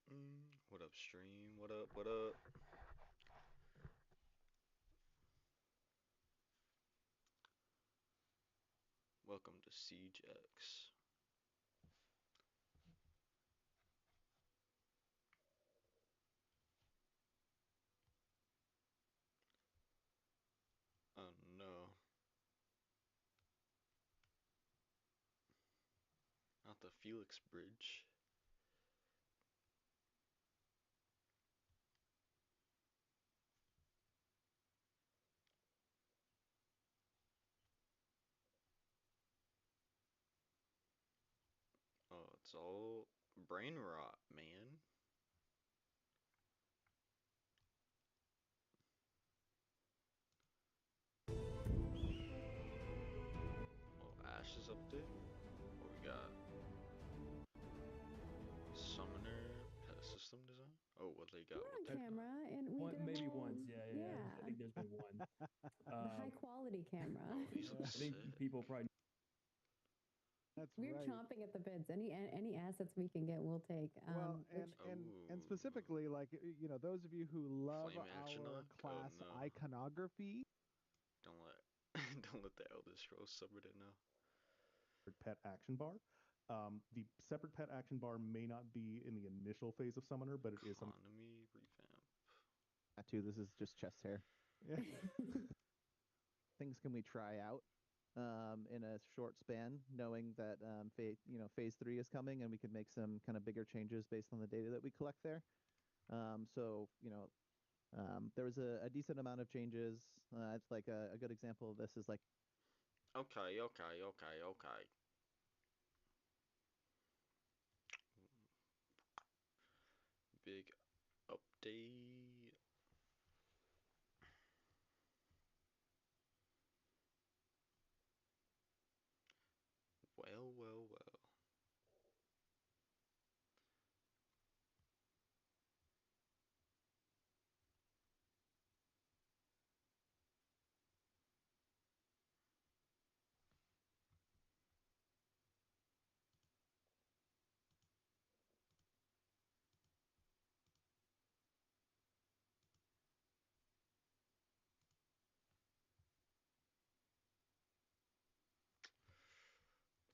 What up, stream? What up? What up? Welcome to Siege X. Oh no, not the Felix Bridge. Oh, it's all brain rot, man. Oh, Ashes update. What we got? Summoner pet system design. Oh, what they We're got? What on they got? camera, and we did a Maybe whole, once. Yeah. I yeah, think there's been one. the high quality camera. Oh, these look I think sick. people probably. That's We're right. chomping at the bits. Any assets we can get, we'll take. Well, and Which and and Oh, specifically, like those of you who love Flame our Atronach. Oh class no, iconography, don't let don't let the Elder Scrolls summon it now. pet action bar. The separate pet action bar may not be in the initial phase of Summoner, but it is something. Economy revamp. Too. This is just chest hair. yeah, Things can we try out in a short span, knowing that phase 3 is coming, and we could make some kind of bigger changes based on the data that we collect there. There was a decent amount of changes. It's like a good example of this is like Okay. Big update. Well.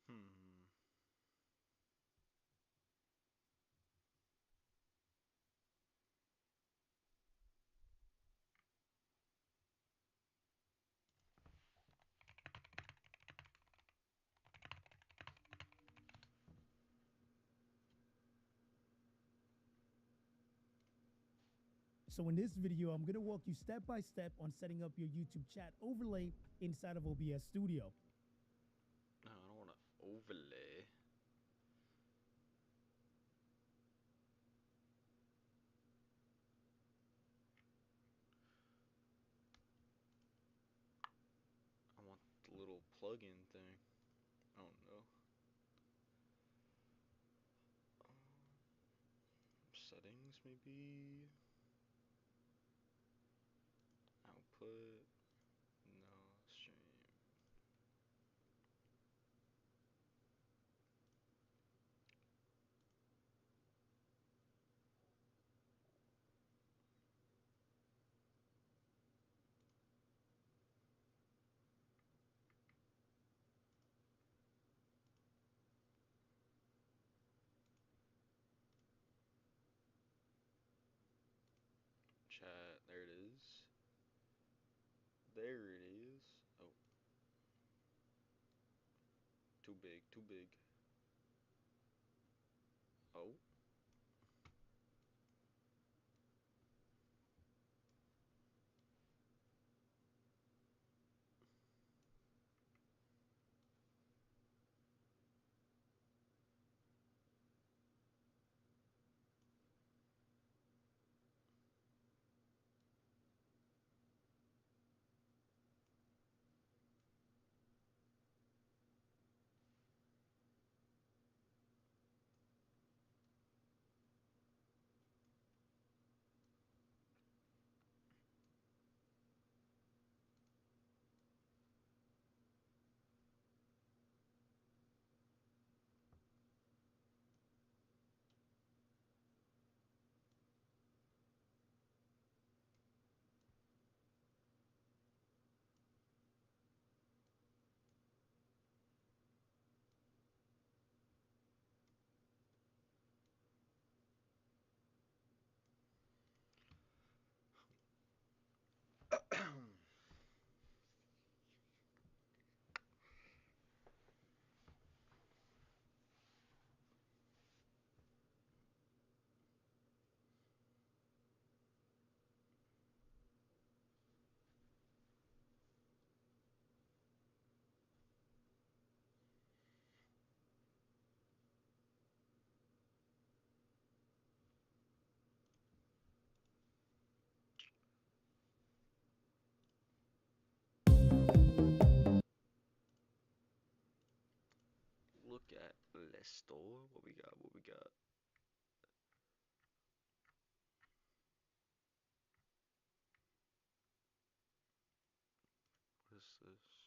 Hmm. So in this video, I'm going to walk you step by step on setting up your YouTube chat overlay inside of OBS Studio. No, I don't want to overlay. I want the little plug-in thing. I don't know. Um, Settings, maybe? Output? No, stream. Chat, there it is. There it is. Oh. Too big. Oh. look at Leicester. What we got? What we got? What is this?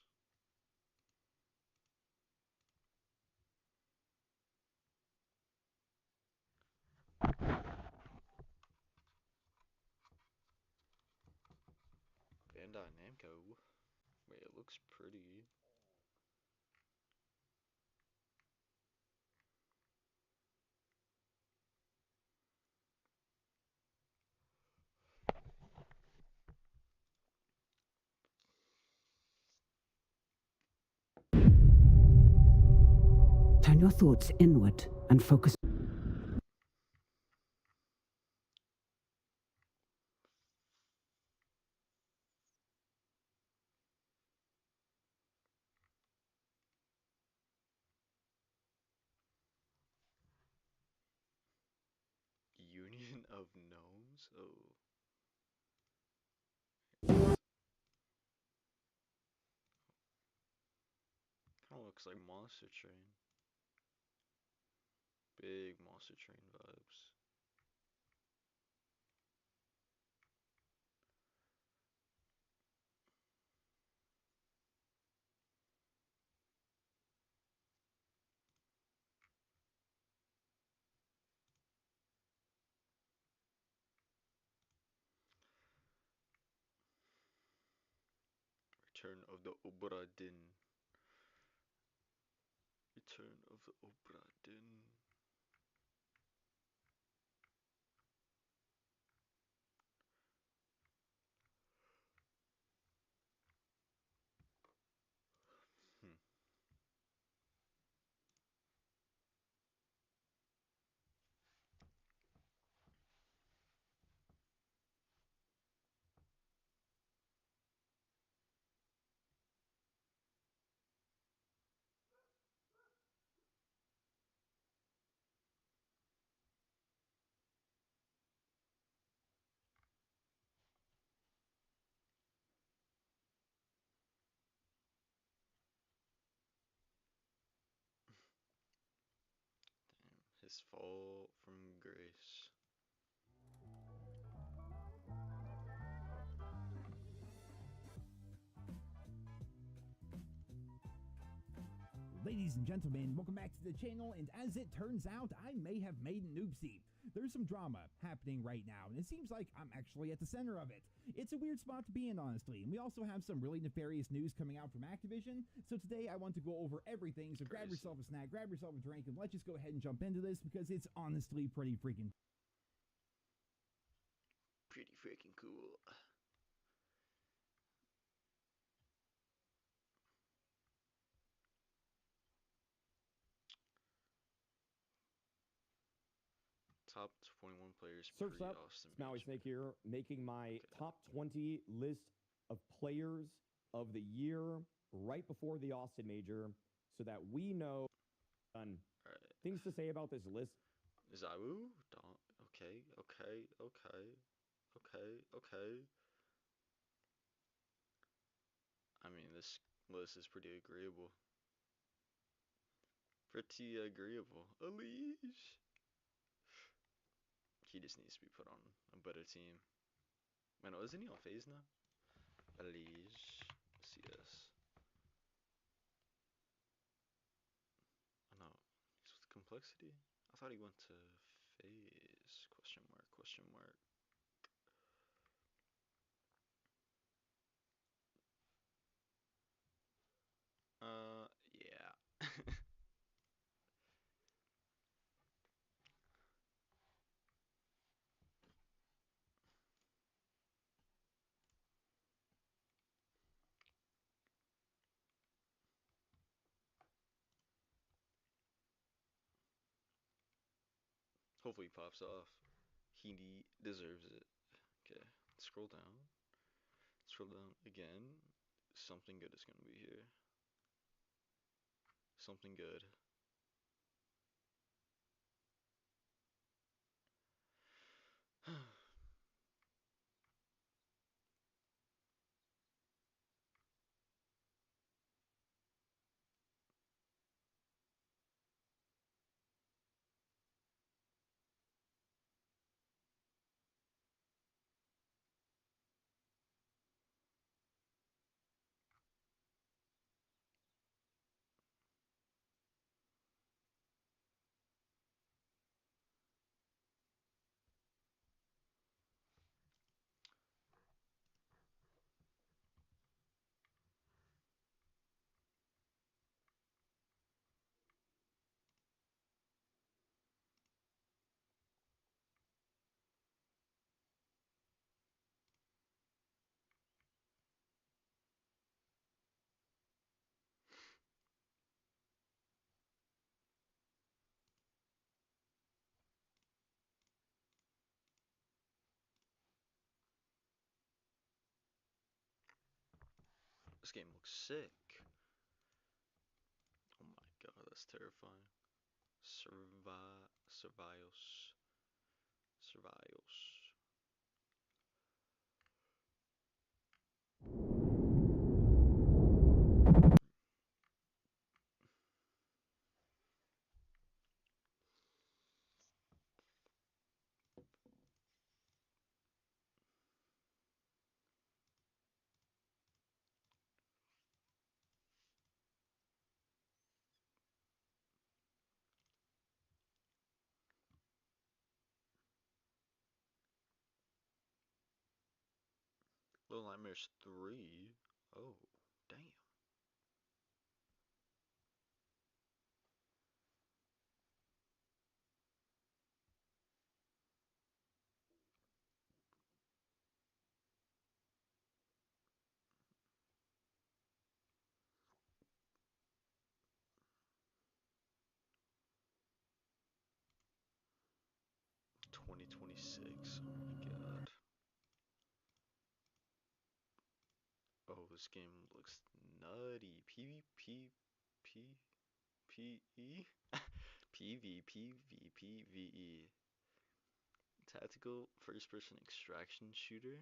Bandai Namco. Wait, it looks pretty. Turn your thoughts inward and focus. Union of Gnomes? Oh. Kinda looks like Monster Train. Big Monster Train vibes. Return of the Obra Dinn. Return of the Obra Dinn. Hmm. Damn. His fall from grace. Ladies and gentlemen, welcome back to the channel, and as it turns out, I may have made an oopsie. There's some drama happening right now, and it seems like I'm actually at the center of it. It's a weird spot to be in, honestly, and we also have some really nefarious news coming out from Activision, so today I want to go over everything, so grab yourself a snack, grab yourself a drink, and let's just go ahead and jump into this, because it's honestly pretty freaking Cool. Top 21 players Surf's up, pre-Austin Smaui Beach. Snake here, making my top 20 list of players of the year right before the Austin Major so that we know Alright. things to say about this list. Zawu? Okay. I mean, this list is pretty agreeable. Alish. He just needs to be put on a better team. Man, isn't he on phase now? Alish. CS. Oh no. He's with complexity? I thought he went to phase. Question mark. Yeah. Hopefully he pops off. He deserves it. Okay, scroll down. Scroll down again. Something good is gonna be here. Something good. This game looks sick. Oh my god, that's terrifying. Survios. Survios. Little Nightmares 3? Oh, damn. $20.26. Oh my god. Oh, this game looks nutty. PvP, PvE? PvPvPvE. Tactical first-person extraction shooter,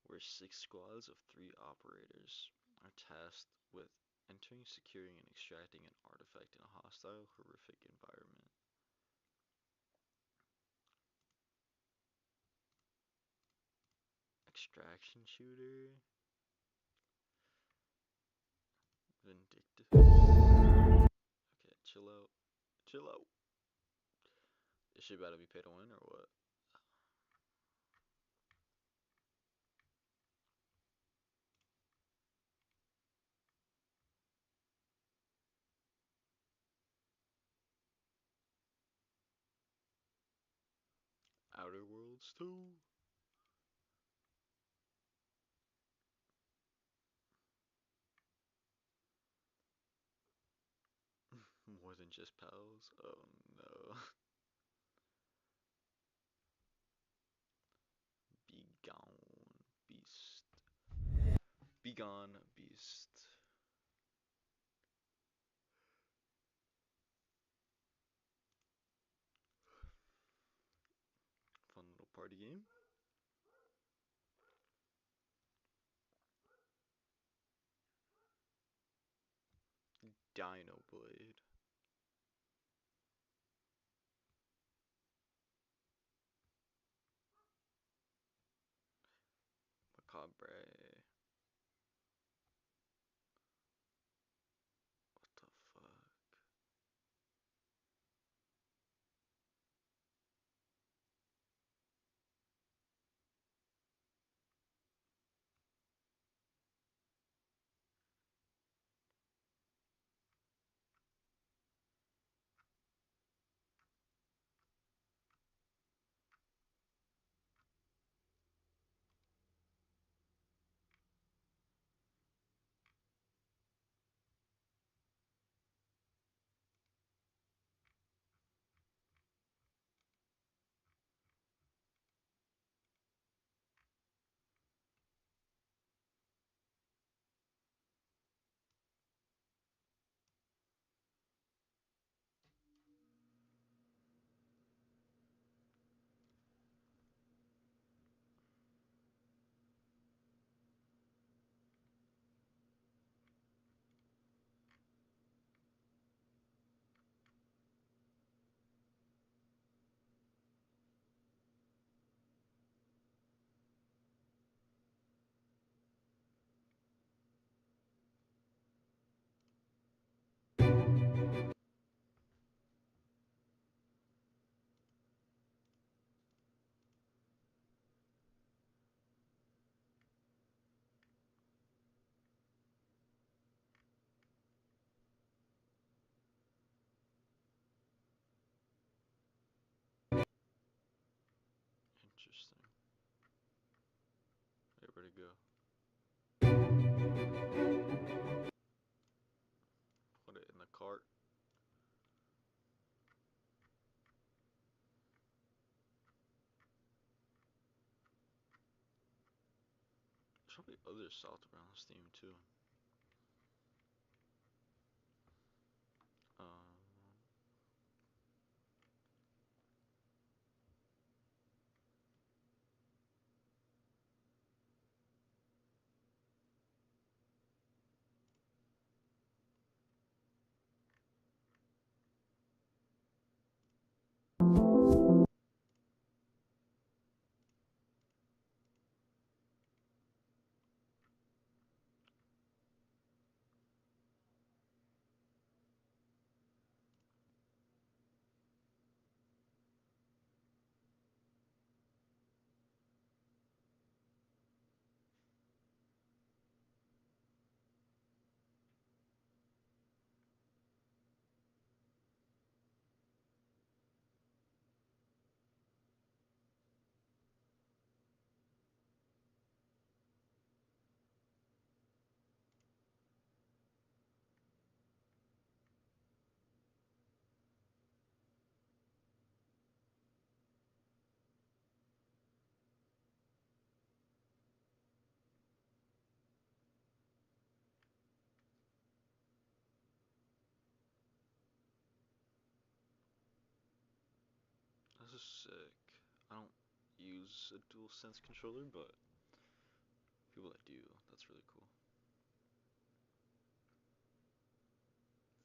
where 6 squads of 3 operators are tasked with entering, securing, and extracting an artifact in a hostile, horrific environment. Extraction shooter? Vindictive. Okay, chill out. Chill out. Is she about to be pay to win or what? Outer Worlds 2? More than just pals? Oh no. Be gone, beast. Be gone, beast. Fun little party game. Dino Blade. Macabre. What the fuck? Interesting. Hey, where'd it go? Put it in the cart. There's probably other South around Steam too. sick. I don't use a DualSense controller, but people that do, that's really cool.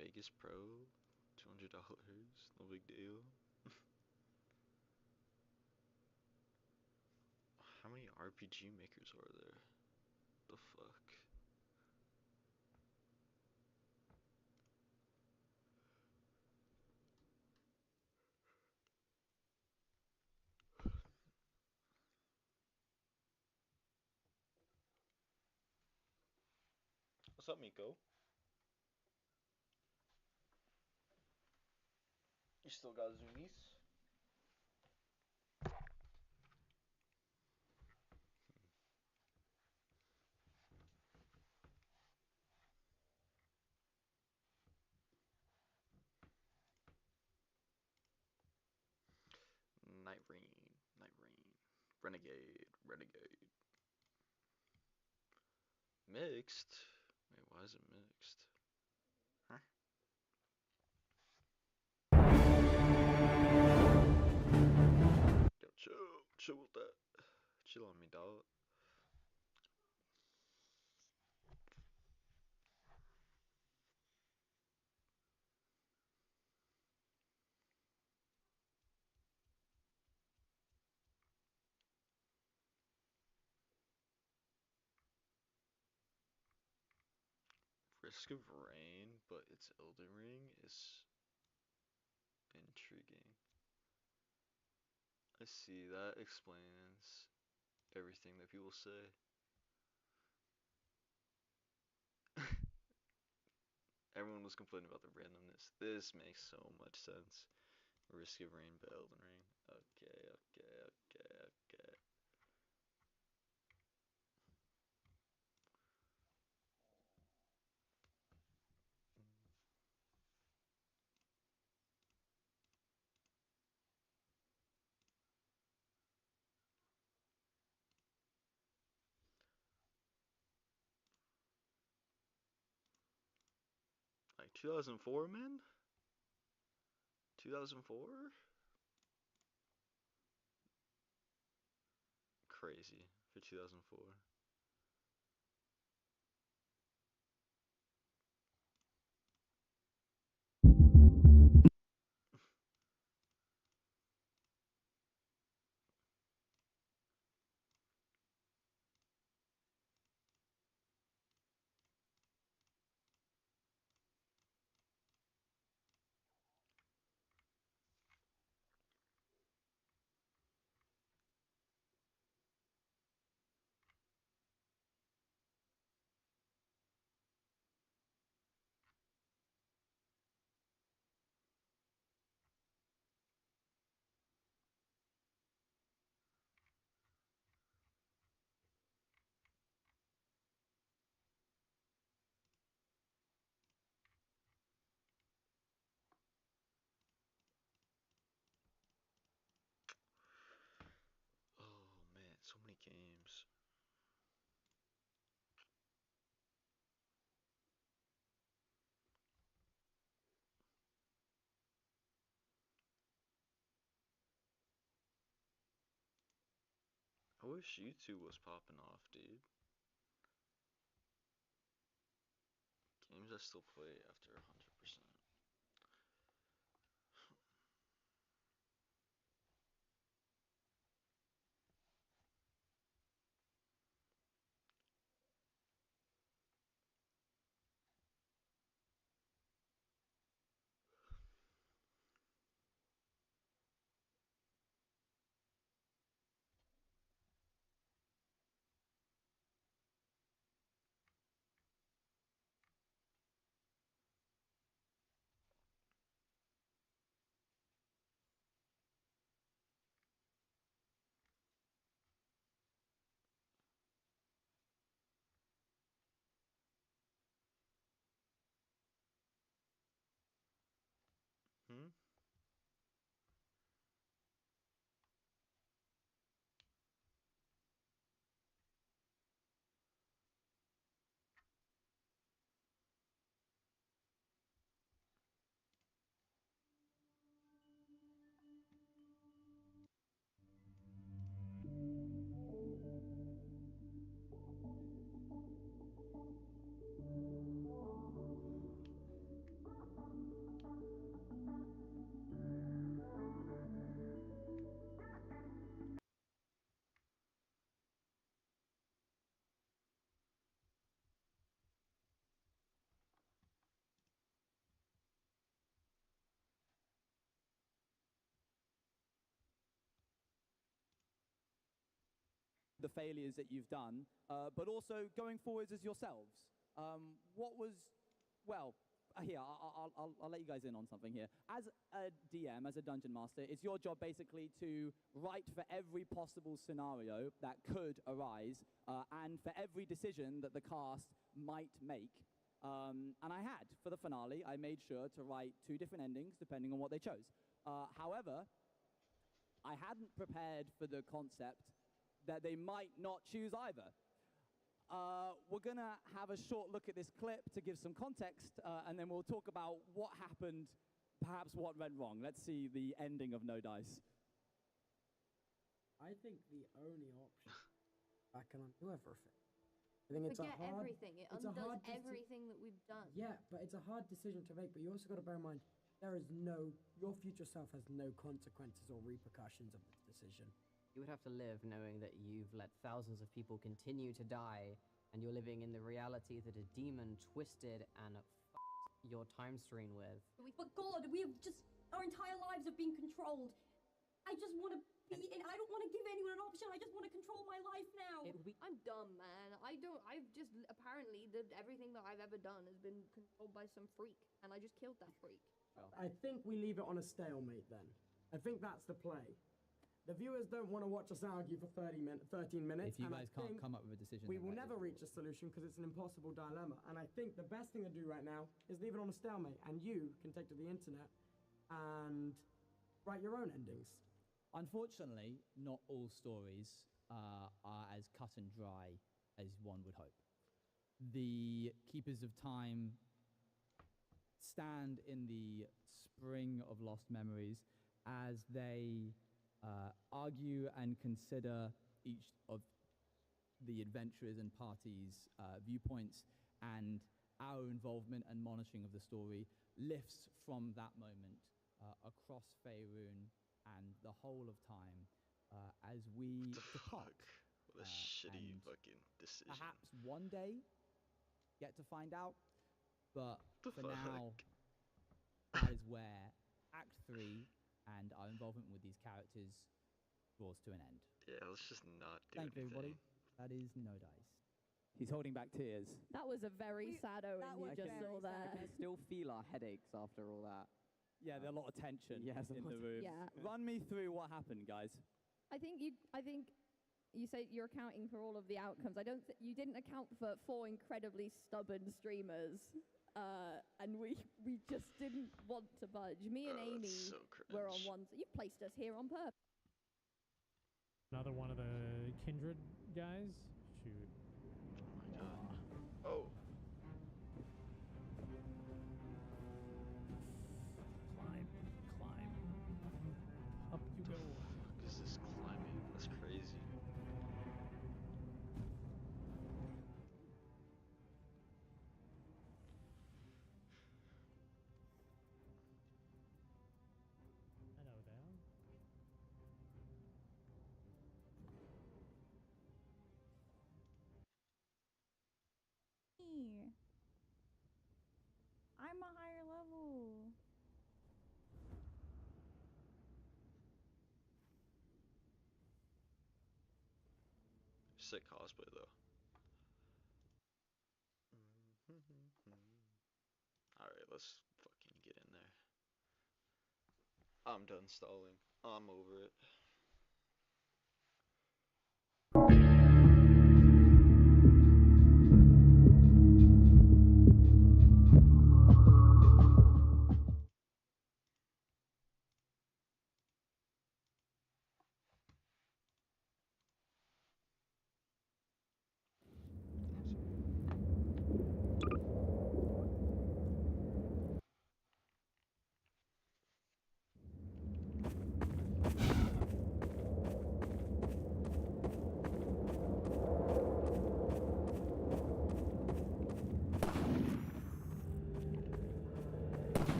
Vegas Pro, $200, no big deal. How many RPG makers are there? The fuck? What's up, Miko? You still got zoomies? Night Rain, Night Rain, Renegade, Renegade. Mixed? Wait, why is it mixed? Huh? Yo, chill with that. Chill on me, dog. Risk of Rain, but it's Elden Ring is intriguing. I see, that explains everything that people say. Everyone was complaining about the randomness. This makes so much sense. Risk of Rain, but Elden Ring. Okay, okay, okay, okay. Like 2004, man? 2004? Crazy for 2004. Oh man, so many games. I wish YouTube was popping off, dude. Games I still play after 100%. the failures that you've done, but also going forwards as yourselves. What was, well, here, I'll let you guys in on something here. As a DM, as a dungeon master, it's your job basically to write for every possible scenario that could arise, and for every decision that the cast might make. And I had, for the finale, I made sure to write 2 different endings depending on what they chose. However, I hadn't prepared for the concept that they might not choose either. We're going to have a short look at this clip to give some context, and then we'll talk about what happened, perhaps what went wrong. Let's see the ending of No Dice. I think the only option I can undo everything. I think it's Forget a hard, everything. It it's a undoes hard everything that we've done. Yeah, but it's a hard decision to make. But you also got to bear in mind there is no, your future self has no consequences or repercussions of this decision. You would have to live knowing that you've let thousands of people continue to die, and you're living in the reality that a demon twisted and f***ed your time stream with. But God, we have just, our entire lives have been controlled. I just want to be in, I don't want to give anyone an option, I just want to control my life now. I'm dumb, man. I've just, apparently, everything that I've ever done has been controlled by some freak, and I just killed that freak. I think we leave it on a stalemate then. I think that's the play. The viewers don't want to watch us argue for 13 minutes. If you and guys I can't think come up with a decision, we then will that never is- reach a solution because it's an impossible dilemma. And I think the best thing to do right now is leave it on a stalemate, and you can take to the internet and write your own endings. Unfortunately, not all stories are as cut and dry as one would hope. The Keepers of Time stand in the spring of lost memories as they argue and consider each of the adventurers and parties' viewpoints, and our involvement and monitoring of the story lifts from that moment across Faerun and the whole of time as we depart. What a shitty and fucking decision. Perhaps one day get to find out, but The for fuck? now, that is where Act 3 and our involvement with these characters draws to an end. Yeah, let's just not do Thank you, everybody. anything. That is No Dice. He's holding back tears. That was a very sad Owen you just saw there. I can still feel our headaches after all that. Yeah, there's a lot of tension Yes, in the room. Yeah. Run me through what happened, guys. I think you say you're accounting for all of the outcomes. You didn't account for 4 incredibly stubborn streamers, and we just didn't want to budge. Me and Amy so were on cringe. one. You placed us here on purpose. Another one of the Kindred guys. Shoot. Oh my god. Oh. Climb. Up you go. What is this climbing? That's crazy. Hello there. I'm a higher level. Sick cosplay though. Alright, let's fucking get in there. I'm done stalling. I'm over it.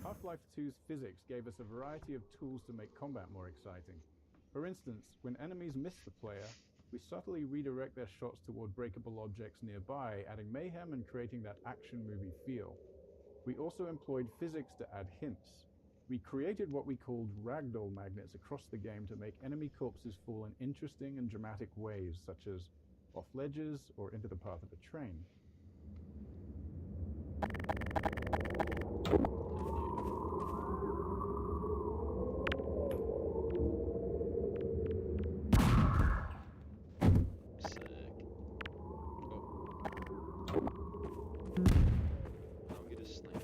Half-Life 2's physics gave us a variety of tools to make combat more exciting. For instance, when enemies miss the player, we subtly redirect their shots toward breakable objects nearby, adding mayhem and creating that action movie feel. We also employed physics to add hints. We created what we called ragdoll magnets across the game to make enemy corpses fall in interesting and dramatic ways, such as off ledges or into the path of a train. I'll get a sniper.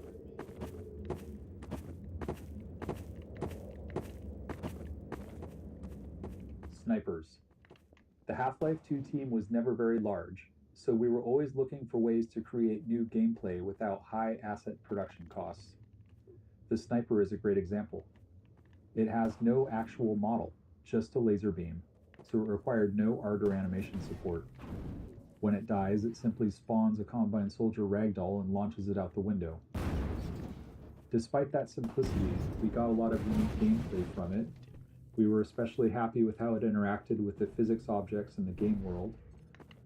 Snipers. The Half-Life 2 team was never very large, so we were always looking for ways to create new gameplay without high asset production costs. The sniper is a great example. It has no actual model, just a laser beam, so it required no art or animation support. When it dies, it simply spawns a Combine Soldier ragdoll and launches it out the window. Despite that simplicity, we got a lot of unique gameplay from it. We were especially happy with how it interacted with the physics objects in the game world.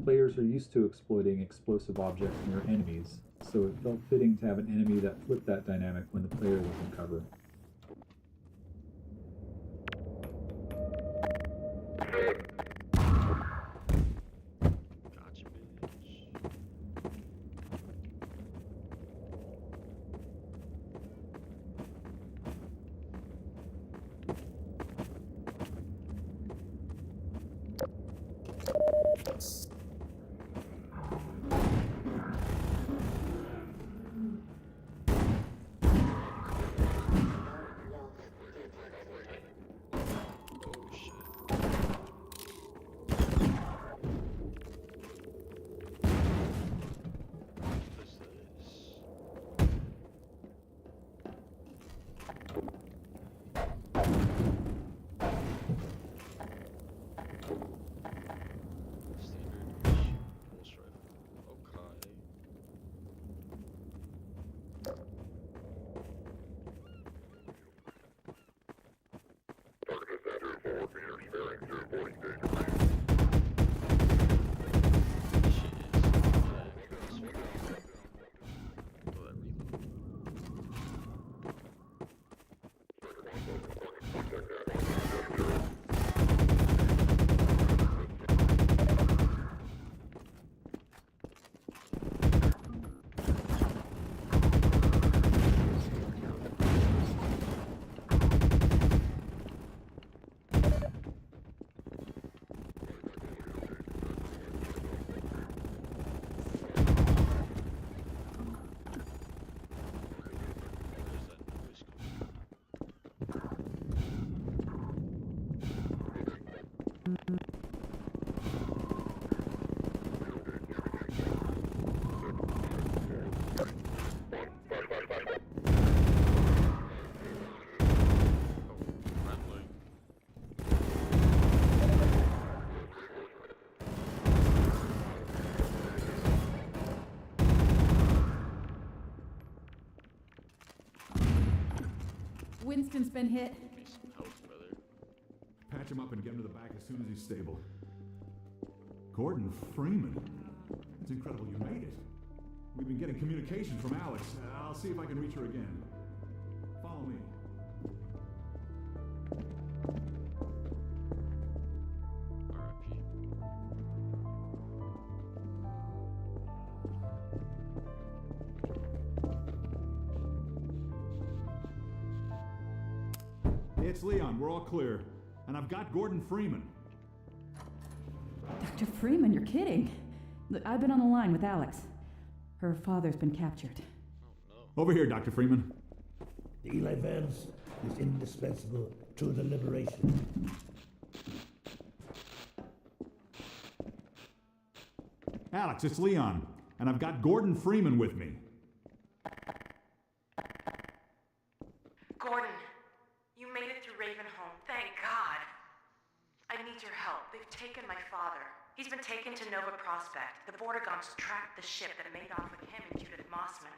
Players are used to exploiting explosive objects near enemies, so it felt fitting to have an enemy that flipped that dynamic when the player was in cover. Gotcha, bitch. Winston's been hit. Patch him up and get him to the back as soon as he's stable. Gordon Freeman. It's incredible you made it. We've been getting communication from Alex. I'll see if I can reach her again. Follow me. It's Leon. We're all clear. And I've got Gordon Freeman. Dr. Freeman, you're kidding. Look, I've been on the line with Alex. Her father's been captured. Over here, Dr. Freeman. Eli Vance is indispensable to the liberation. Alex, it's Leon. And I've got Gordon Freeman with me. Gordon, you made it through Ravenholm. Thank God. I need your help. They've taken my father. He's been taken to Nova Prospect. The border guns tracked the ship that made off with him and Judith Mossman.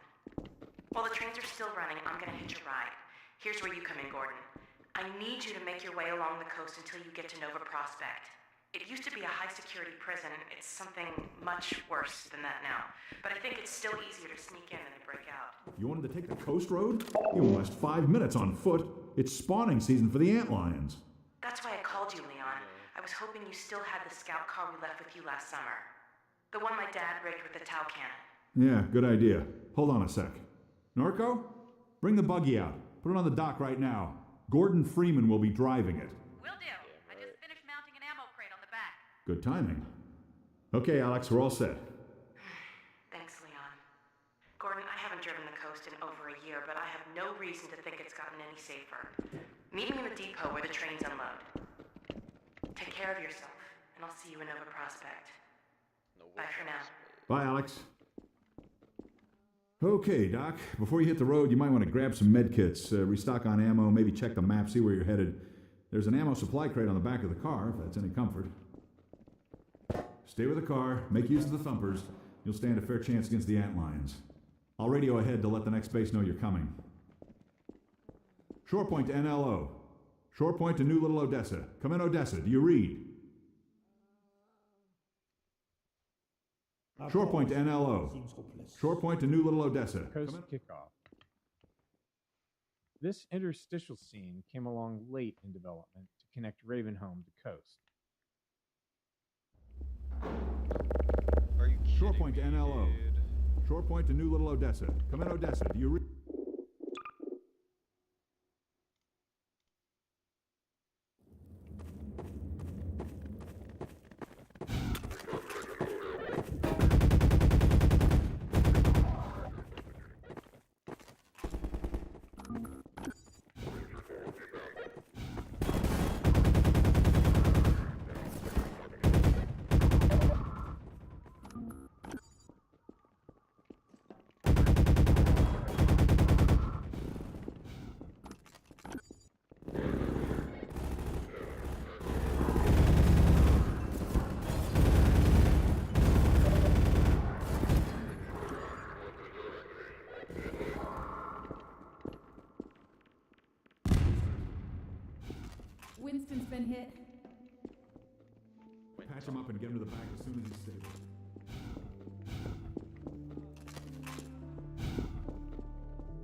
While the trains are still running, I'm gonna hitch a ride. Here's where you come in, Gordon. I need you to make your way along the coast until you get to Nova Prospect. It used to be a high-security prison. It's something much worse than that now. But I think it's still easier to sneak in than to break out. You wanted to take the coast road? You'll last 5 minutes on foot. It's spawning season for the antlions. That's why I called you, Leon. I was hoping you still had the scout car we left with you last summer. The one my dad rigged with the Tau cannon. Yeah, good idea. Hold on a sec. Norco? Bring the buggy out. Put it on the dock right now. Gordon Freeman will be driving it. Will do. I just finished mounting an ammo crate on the back. Good timing. Okay, Alex, we're all set. Thanks, Leon. Gordon, I haven't driven the coast in over a year, but I have no reason to think it's gotten any safer. Meet me in the depot where the trains unload. Take care of yourself, and I'll see you in Nova Prospect. Bye for now. Bye, Alex. Okay, Doc. Before you hit the road, you might want to grab some med kits, restock on ammo, maybe check the map, see where you're headed. There's an ammo supply crate on the back of the car, if that's any comfort. Stay with the car, make use of the thumpers. You'll stand a fair chance against the antlions. I'll radio ahead to let the next base know you're coming. Shore point to NLO. Shore point to New Little Odessa. Come in, Odessa. Do you read? Shore point to NLO. Shore point to New Little Odessa. Coast kickoff. This interstitial scene came along late in development to connect Ravenholm to Coast. Are you kidding Shore point to me, NLO. dude? Shore point to New Little Odessa. Come in, Odessa. Do you read? Winston's been hit. Patch him up and get him to the back as soon as he's stable.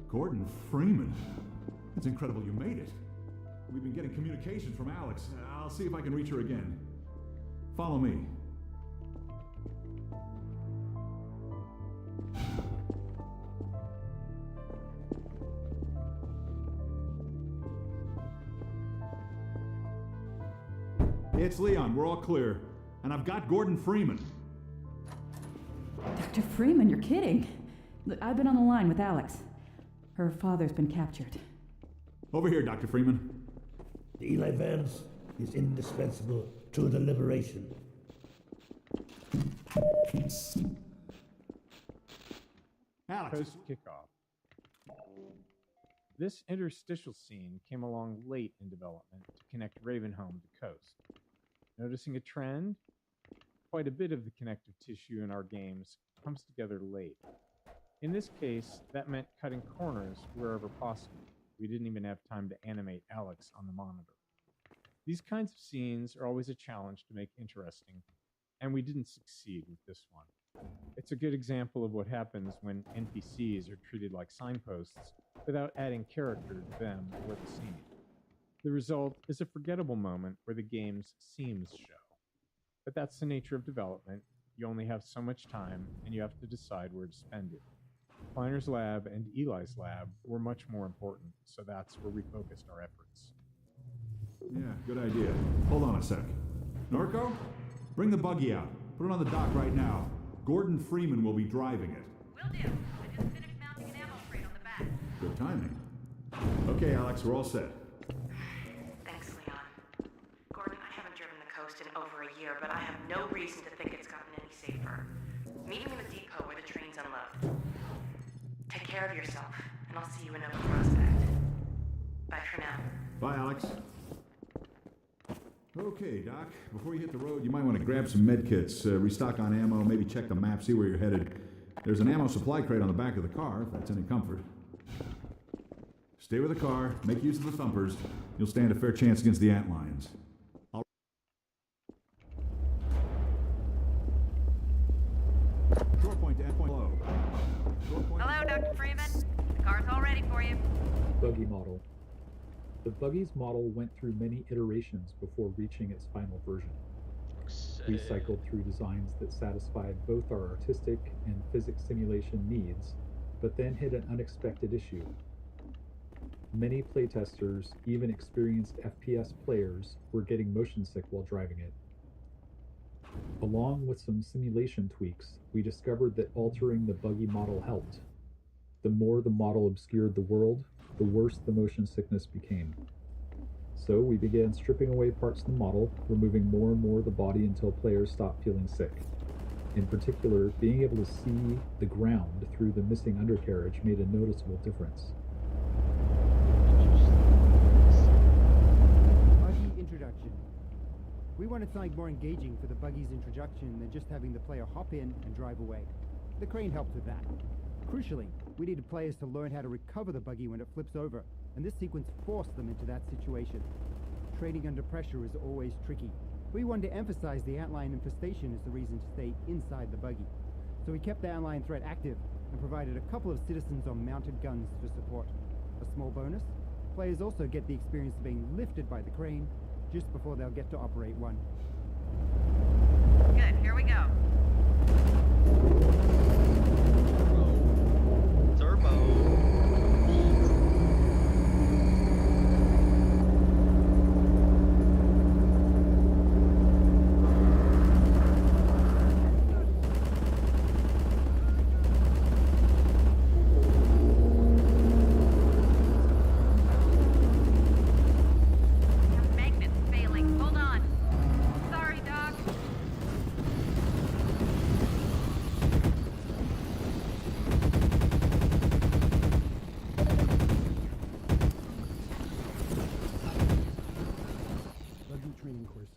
Gordon Freeman. It's incredible you made it. We've been getting communication from Alex. I'll see if I can reach her again. Follow me. It's Leon. We're all clear. And I've got Gordon Freeman. Dr. Freeman, you're kidding. Look, I've been on the line with Alex. Her father's been captured. Over here, Dr. Freeman. Eli Vance is indispensable to the liberation. Alex. Coast kickoff. This interstitial scene came along late in development to connect Ravenholm to Coast. Noticing a trend? Quite a bit of the connective tissue in our games comes together late. In this case, that meant cutting corners wherever possible. We didn't even have time to animate Alex on the monitor. These kinds of scenes are always a challenge to make interesting, and we didn't succeed with this one. It's a good example of what happens when NPCs are treated like signposts without adding character to them or the scene. The result is a forgettable moment where the game's seams show. But that's the nature of development. You only have so much time, and you have to decide where to spend it. Kleiner's lab and Eli's lab were much more important, so that's where we focused our efforts. Yeah, good idea. Hold on a sec. Norco? Bring the buggy out. Put it on the dock right now. Gordon Freeman will be driving it. Will do. I just finished mounting an ammo crate on the back. Good timing. Okay, Alex, we're all set. Thanks, Leon. Gordon, I haven't driven the coast in over a year, but I have no reason to think it's gotten any safer. Meet me in the depot where the trains unload. Take care of yourself, and I'll see you in Nova Prospect. Bye for now. Bye, Alex. Okay, Doc. Before you hit the road, you might want to grab some med kits, restock on ammo, maybe check the map, see where you're headed. There's an ammo supply crate on the back of the car, if that's any comfort. Stay with the car, make use of the thumpers. You'll stand a fair chance against the antlions. to endpoint low. Hello, Dr. Freeman. The car's all ready for you. Buggy model. The Buggy's model went through many iterations before reaching its final version. We cycled through designs that satisfied both our artistic and physics simulation needs, but then hit an unexpected issue. Many playtesters, even experienced FPS players, were getting motion sick while driving it. Along with some simulation tweaks, we discovered that altering the Buggy model helped. The more the model obscured the world, the worse the motion sickness became. So we began stripping away parts of the model, removing more and more of the body until players stopped feeling sick. In particular, being able to see the ground through the missing undercarriage made a noticeable difference. Buggy introduction. We wanted something more engaging for the Buggy's introduction than just having the player hop in and drive away. The crane helped with that. Crucially, we needed players to learn how to recover the Buggy when it flips over, and this sequence forced them into that situation. Training under pressure is always tricky. We wanted to emphasize the antlion infestation as the reason to stay inside the Buggy. So we kept the antlion threat active and provided a couple of citizens on mounted guns for support. A small bonus, players also get the experience of being lifted by the crane just before they'll get to operate one. Good, here we go. Turbo. Magnet's failing. Hold on. Sorry, Doc. Buggy training course.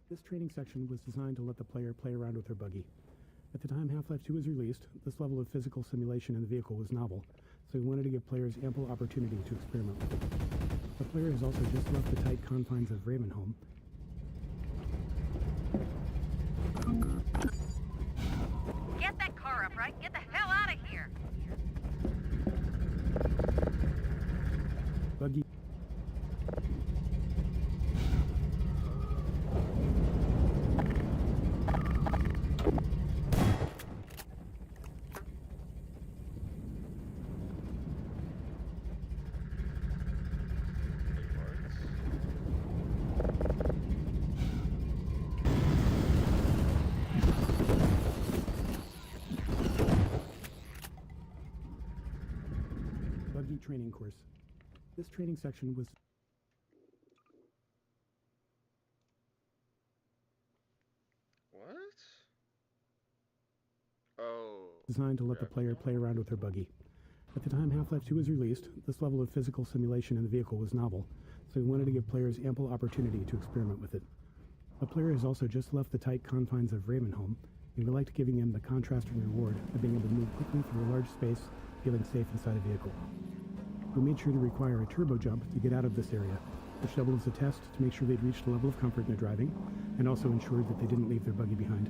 This training section was designed to let the player play around with their buggy. At the time Half-Life 2 was released, this level of physical simulation in the vehicle was novel, so we wanted to give players ample opportunity to experiment with it. The player has also just left the tight confines of Ravenholm. Get that car up, right? Get the hell out of here. Buggy. Buggy training course. This training section was What? Oh. designed to let the player play around with their buggy. At the time Half-Life 2 was released, this level of physical simulation in the vehicle was novel, so we wanted to give players ample opportunity to experiment with it. The player has also just left the tight confines of Ravenholm, and we liked giving them the contrasting reward of being able to move quickly through a large space, feeling safe inside a vehicle. We made sure to require a turbo jump to get out of this area, which doubled as a test to make sure they'd reached a level of comfort in their driving, and also ensured that they didn't leave their buggy behind.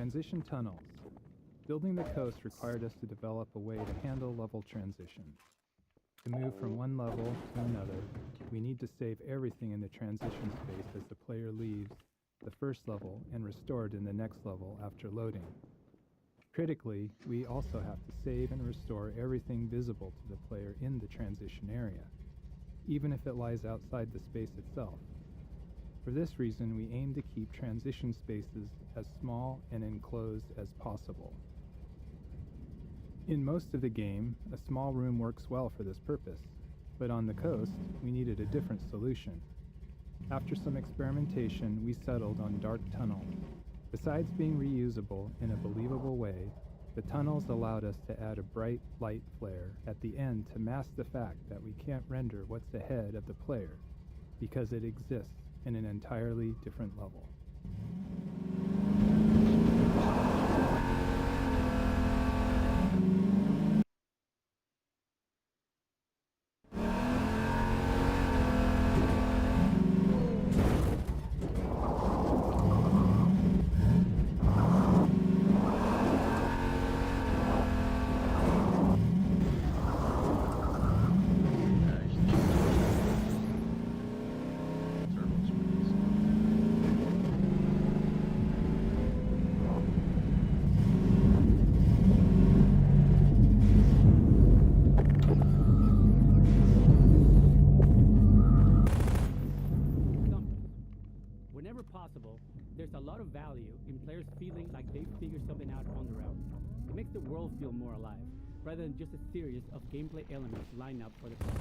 Transition tunnels. Building the coast required us to develop a way to handle level transition. To move from one level to another, we need to save everything in the transition space as the player leaves the first level and restored in the next level after loading. Critically, we also have to save and restore everything visible to the player in the transition area, even if it lies outside the space itself. For this reason, we aim to keep transition spaces as small and enclosed as possible. In most of the game, a small room works well for this purpose, but on the coast, we needed a different solution. After some experimentation, we settled on dark tunnels. Besides being reusable in a believable way, the tunnels allowed us to add a bright light flare at the end to mask the fact that we can't render what's ahead of the player, because it exists in an entirely different level. Whenever possible, there's a lot of value in players feeling like they've figured something out on their own. It makes the world feel more alive, rather than just a series of gameplay elements lined up for the player.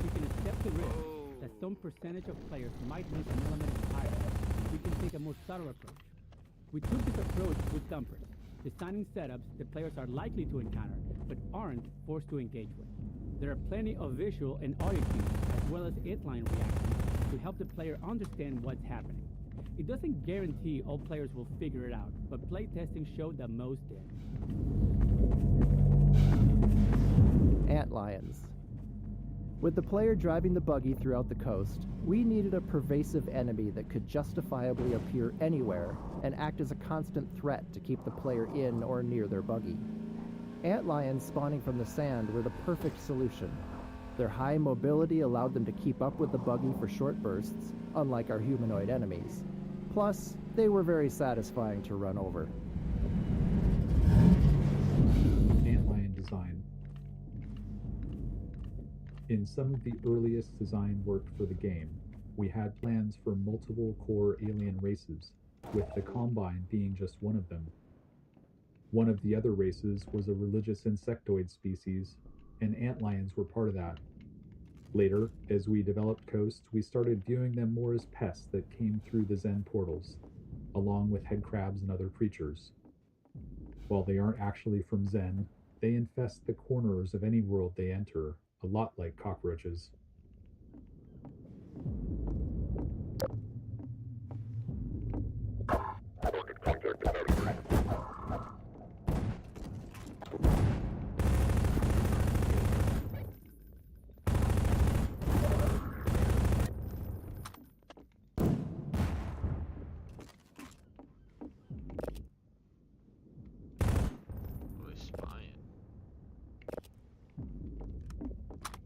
We can accept the risk that some percentage of players might miss an element entirely. We can take a more subtle approach. We took this approach with Thumpers, designing setups that players are likely to encounter, but aren't forced to engage with. There are plenty of visual and audio cues, as well as inline reactions, to help the player understand what's happening. It doesn't guarantee all players will figure it out, but playtesting showed that most did. Antlions. With the player driving the buggy throughout the coast, we needed a pervasive enemy that could justifiably appear anywhere and act as a constant threat to keep the player in or near their buggy. Antlions spawning from the sand were the perfect solution. Their high mobility allowed them to keep up with the buggy for short bursts, unlike our humanoid enemies. Plus, they were very satisfying to run over. Antlion design. In some of the earliest design work for the game, we had plans for multiple core alien races, with the Combine being just one of them. One of the other races was a religious insectoid species, and antlions were part of that. Later, as we developed Coast, we started viewing them more as pests that came through the Zen portals, along with headcrabs and other creatures. While they aren't actually from Zen, they infest the corners of any world they enter, a lot like cockroaches.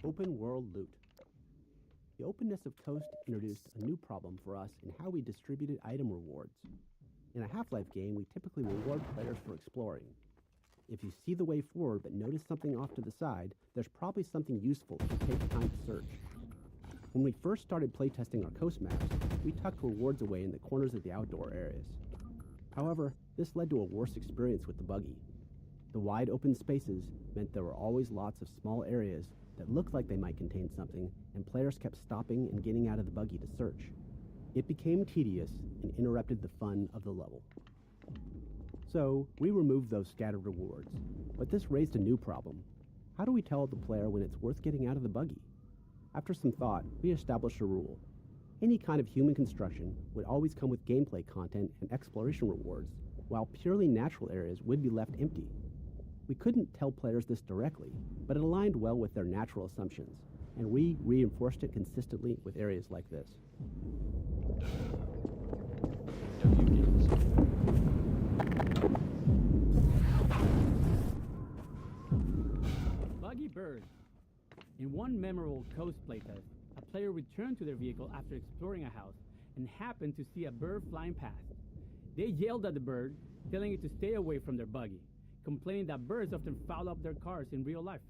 Open world loot. The openness of Coast introduced a new problem for us in how we distributed item rewards. In a Half-Life game, we typically reward players for exploring. If you see the way forward but notice something off to the side, there's probably something useful if you take the time to search. When we first started playtesting our Coast maps, we tucked rewards away in the corners of the outdoor areas. However, this led to a worse experience with the buggy. The wide open spaces meant there were always lots of small areas that looked like they might contain something, and players kept stopping and getting out of the buggy to search. It became tedious and interrupted the fun of the level. So, we removed those scattered rewards, but this raised a new problem. How do we tell the player when it's worth getting out of the buggy? After some thought, we established a rule. Any kind of human construction would always come with gameplay content and exploration rewards, while purely natural areas would be left empty. We couldn't tell players this directly, but it aligned well with their natural assumptions, and we reinforced it consistently with areas like this. In one memorable Coast playtest, a player returned to their vehicle after exploring a house and happened to see a bird flying past. They yelled at the bird, telling it to stay away from their buggy, complaining that birds often foul up their cars in real life.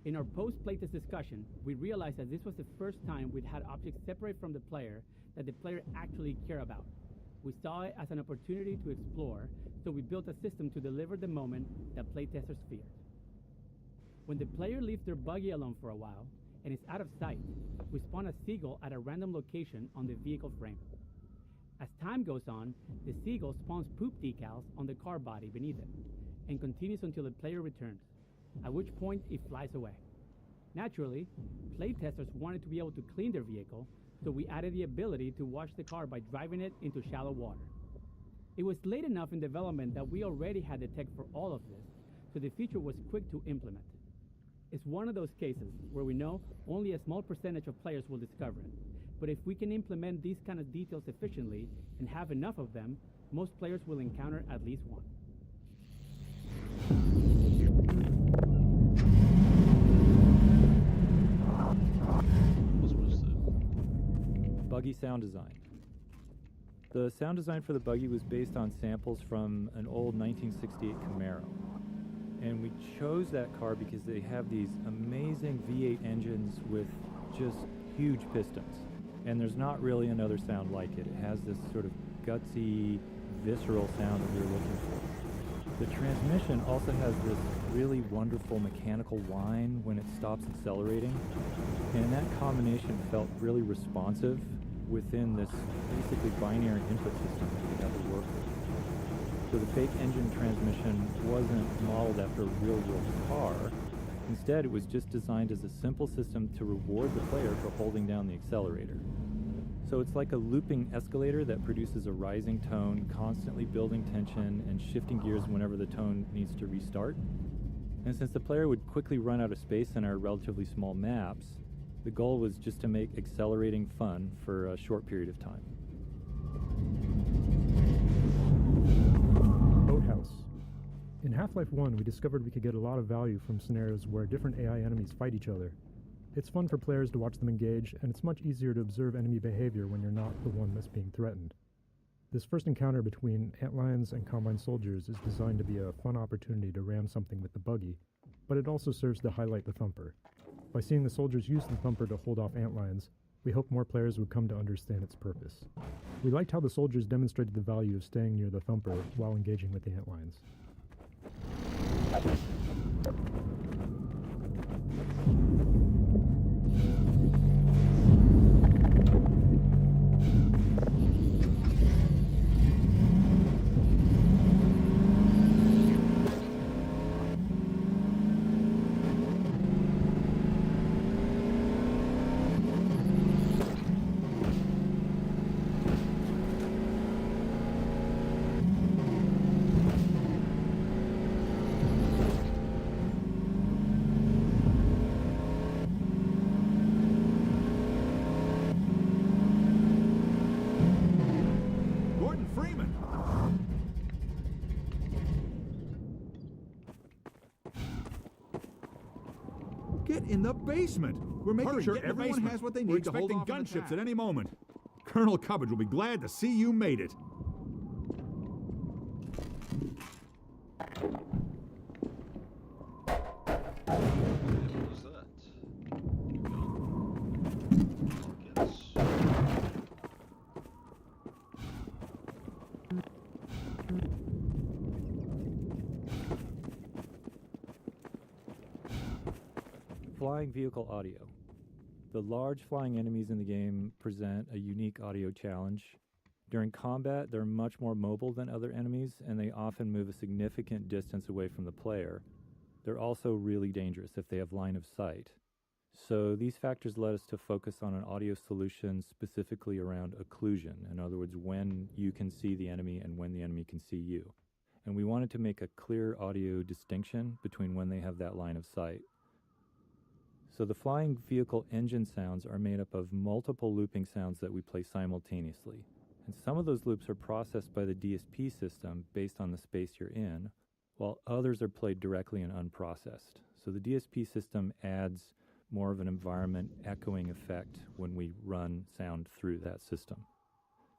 In our post-playtest discussion, we realized that this was the first time we'd had objects separate from the player that the player actually cared about. We saw it as an opportunity to explore, so we built a system to deliver the moment that playtesters feared. When the player leaves their buggy alone for a while and is out of sight, we spawn a seagull at a random location on the vehicle frame. As time goes on, the seagull spawns poop decals on the car body beneath it and continues until the player returns, at which point it flies away. Naturally, playtesters wanted to be able to clean their vehicle, so we added the ability to wash the car by driving it into shallow water. It was late enough in development that we already had the tech for all of this, so the feature was quick to implement. It's one of those cases where we know only a small percentage of players will discover it, but if we can implement these kind of details efficiently and have enough of them, most players will encounter at least one. Buggy sound design. The sound design for the buggy was based on samples from an old 1968 Camaro. And we chose that car because they have these amazing V8 engines with just huge pistons. And there's not really another sound like it. It has this sort of gutsy, visceral sound that we were looking for. The transmission also has this really wonderful mechanical whine when it stops accelerating. And that combination felt really responsive within this basically binary input system that we had to work with. So the fake engine transmission wasn't modeled after a real-world car. Instead, it was just designed as a simple system to reward the player for holding down the accelerator. So it's like a looping escalator that produces a rising tone, constantly building tension and shifting gears whenever the tone needs to restart. And since the player would quickly run out of space in our relatively small maps, the goal was just to make accelerating fun for a short period of time. Boathouse. In Half-Life 1, we discovered we could get a lot of value from scenarios where different AI enemies fight each other. It's fun for players to watch them engage, and it's much easier to observe enemy behavior when you're not the one that's being threatened. This first encounter between antlions and Combine soldiers is designed to be a fun opportunity to ram something with the buggy, but it also serves to highlight the Thumper. By seeing the soldiers use the Thumper to hold off antlions, we hope more players would come to understand its purpose. We liked how the soldiers demonstrated the value of staying near the Thumper while engaging with the antlions. Gordon Freeman! Get in the basement! We're making Hurry, sure get in the everyone basement. has what they We're need to hold expecting off an gunships attack. at any moment. Colonel Cubbage will be glad to see you made it. What was that? Flying vehicle audio. The large flying enemies in the game present a unique audio challenge. During combat, they're much more mobile than other enemies, and they often move a significant distance away from the player. They're also really dangerous if they have line of sight. So these factors led us to focus on an audio solution specifically around occlusion. In other words, when you can see the enemy and when the enemy can see you. And we wanted to make a clear audio distinction between when they have that line of sight. So the flying vehicle engine sounds are made up of multiple looping sounds that we play simultaneously. And some of those loops are processed by the DSP system based on the space you're in, while others are played directly and unprocessed. So the DSP system adds more of an environment echoing effect when we run sound through that system.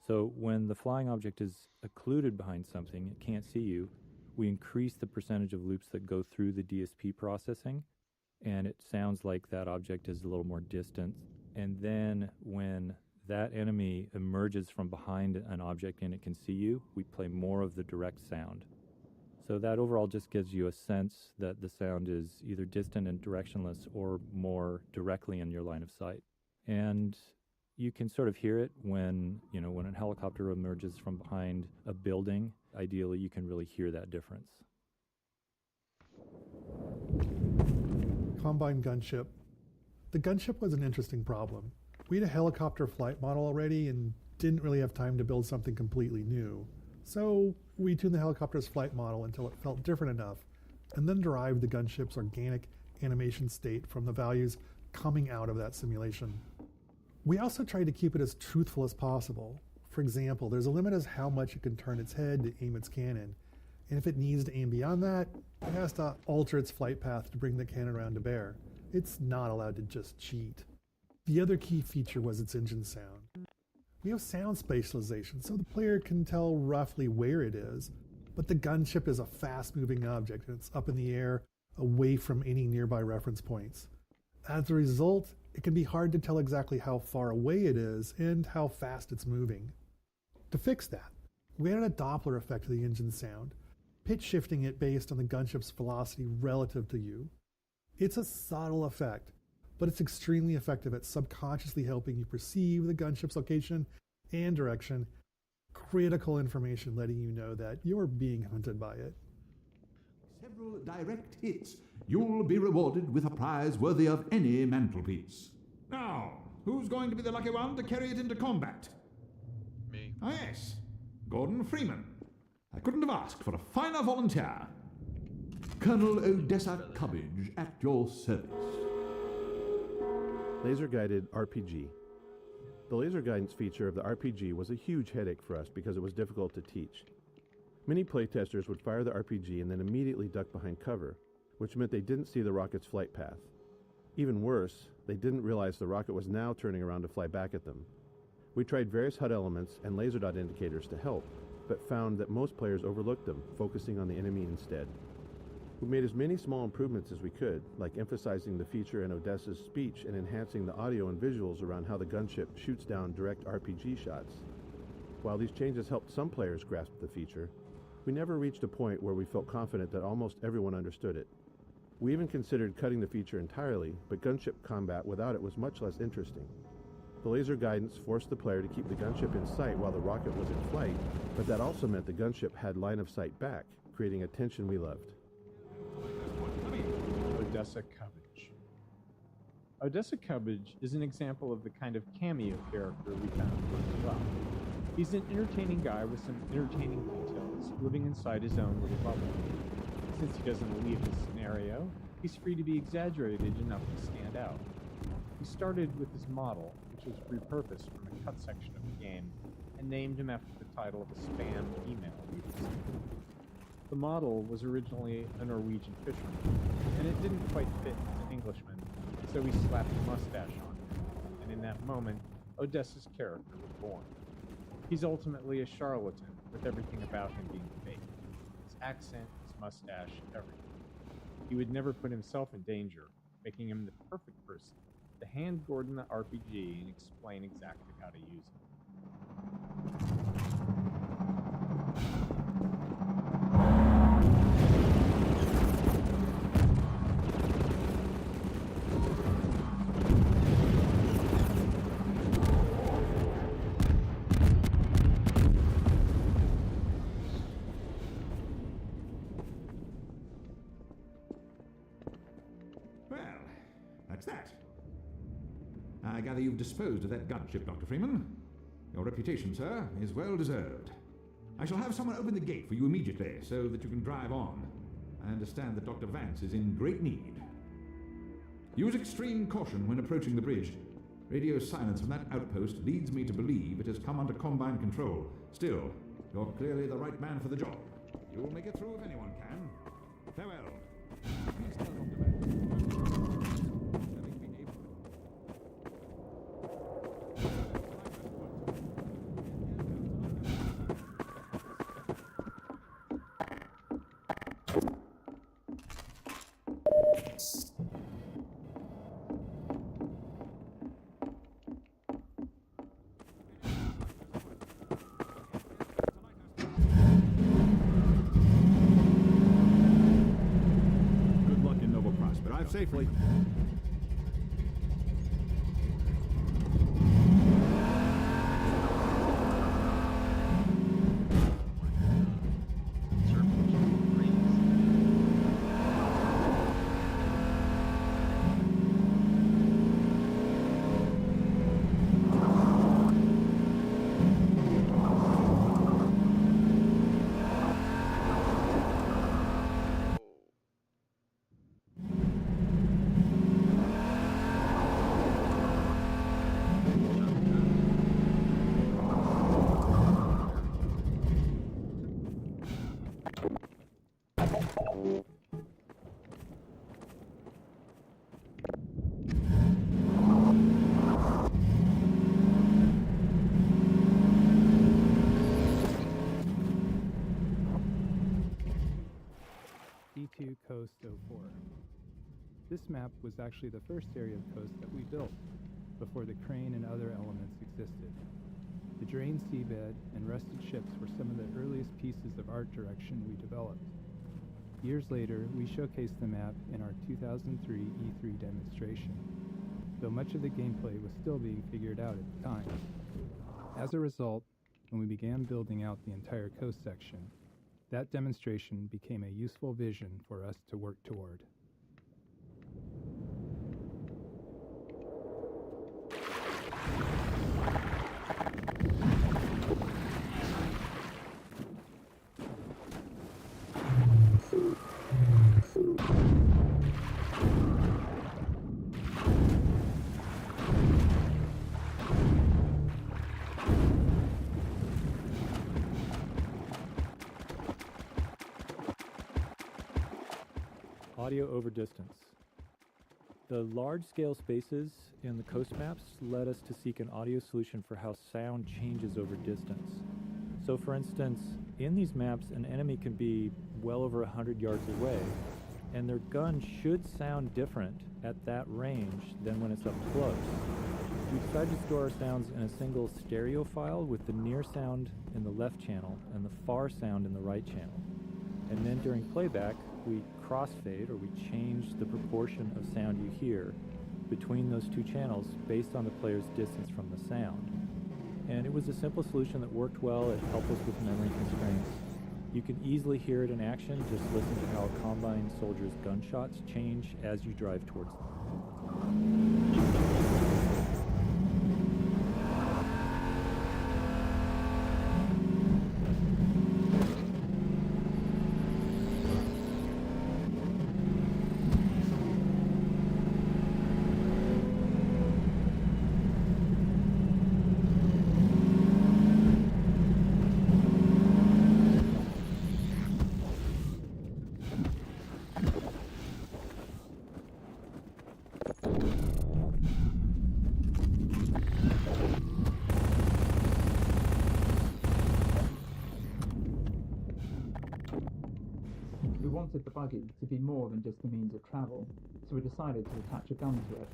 So when the flying object is occluded behind something, it can't see you, we increase the percentage of loops that go through the DSP processing, and it sounds like that object is a little more distant. And then when that enemy emerges from behind an object and it can see you, we play more of the direct sound. So that overall just gives you a sense that the sound is either distant and directionless or more directly in your line of sight. And you can sort of hear it when a helicopter emerges from behind a building. Ideally, you can really hear that difference. Combine gunship. The gunship was an interesting problem. We had a helicopter flight model already and didn't really have time to build something completely new. So we tuned the helicopter's flight model until it felt different enough, and then derived the gunship's organic animation state from the values coming out of that simulation. We also tried to keep it as truthful as possible. For example, there's a limit as how much it can turn its head to aim its cannon, and if it needs to aim beyond that, it has to alter its flight path to bring the cannon around to bear. It's not allowed to just cheat. The other key feature was its engine sound. We have sound spatialization, so the player can tell roughly where it is, but the gunship is a fast-moving object, and it's up in the air, away from any nearby reference points. As a result, it can be hard to tell exactly how far away it is and how fast it's moving. To fix that, we added a Doppler effect to the engine sound, pitch shifting it based on the gunship's velocity relative to you. It's a subtle effect, but it's extremely effective at subconsciously helping you perceive the gunship's location and direction, critical information letting you know that you're being hunted by it. Several direct hits. You'll be rewarded with a prize worthy of any mantelpiece. Now, who's going to be the lucky one to carry it into combat? Me. Ah, yes. Gordon Freeman. I couldn't have asked for a finer volunteer. Colonel Odessa Cubbage at your service. Laser-guided RPG. The laser guidance feature of the RPG was a huge headache for us because it was difficult to teach. Many playtesters would fire the RPG and then immediately duck behind cover, which meant they didn't see the rocket's flight path. Even worse, they didn't realize the rocket was now turning around to fly back at them. We tried various HUD elements and laser dot indicators to help, but found that most players overlooked them, focusing on the enemy instead. We made as many small improvements as we could, like emphasizing the feature in Odessa's speech and enhancing the audio and visuals around how the gunship shoots down direct RPG shots. While these changes helped some players grasp the feature, we never reached a point where we felt confident that almost everyone understood it. We even considered cutting the feature entirely, but gunship combat without it was much less interesting. The laser guidance forced the player to keep the gunship in sight while the rocket was in flight, but that also meant the gunship had line of sight back, creating a tension we loved. Odessa Cubbage. Odessa Cubbage is an example of the kind of cameo character we found working well. He's an entertaining guy with some entertaining details, living inside his own little bubble. Since he doesn't leave his scenario, he's free to be exaggerated enough to stand out. We started with his model, which was repurposed from a cut section of the game, and named him after the title of a spam email we received. The model was originally a Norwegian fisherman, and it didn't quite fit as an Englishman, so we slapped a mustache on him, and in that moment, Odessa's character was born. He's ultimately a charlatan, with everything about him being fake. His accent, his mustache, everything. He would never put himself in danger, making him the perfect person to hand Gordon the RPG and explain exactly how to use it. Well, that's that. I gather you've disposed of that gunship, Dr. Freeman. Your reputation, sir, is well deserved. I shall have someone open the gate for you immediately so that you can drive on. I understand that Dr. Vance is in great need. Use extreme caution when approaching the bridge. Radio silence from that outpost leads me to believe it has come under Combine control. Still, you're clearly the right man for the job. You'll make it through if anyone can. Farewell. Please tell Dr. Vance. Having been able flight. D2 Coast 04. This map was actually the first area of coast that we built, before the crane and other elements existed. The drained seabed and rusted ships were some of the earliest pieces of art direction we developed. Years later, we showcased the map in our 2003 E3 demonstration, though much of the gameplay was still being figured out at the time. As a result, when we began building out the entire coast section, that demonstration became a useful vision for us to work toward. Audio over distance. The large-scale spaces in the coast maps led us to seek an audio solution for how sound changes over distance. So for instance, in these maps, an enemy can be well over 100 yards away, and their gun should sound different at that range than when it's up close. We decided to store our sounds in a single stereo file with the near sound in the left channel and the far sound in the right channel. And then during playback, we crossfade, or we change the proportion of sound you hear between those two channels based on the player's distance from the sound. And it was a simple solution that worked well. It helped us with memory constraints. You can easily hear it in action. Just listen to how a Combine soldier's gunshots change as you drive towards them. We wanted the buggy to be more than just a means of travel, so we decided to attach a gun to it.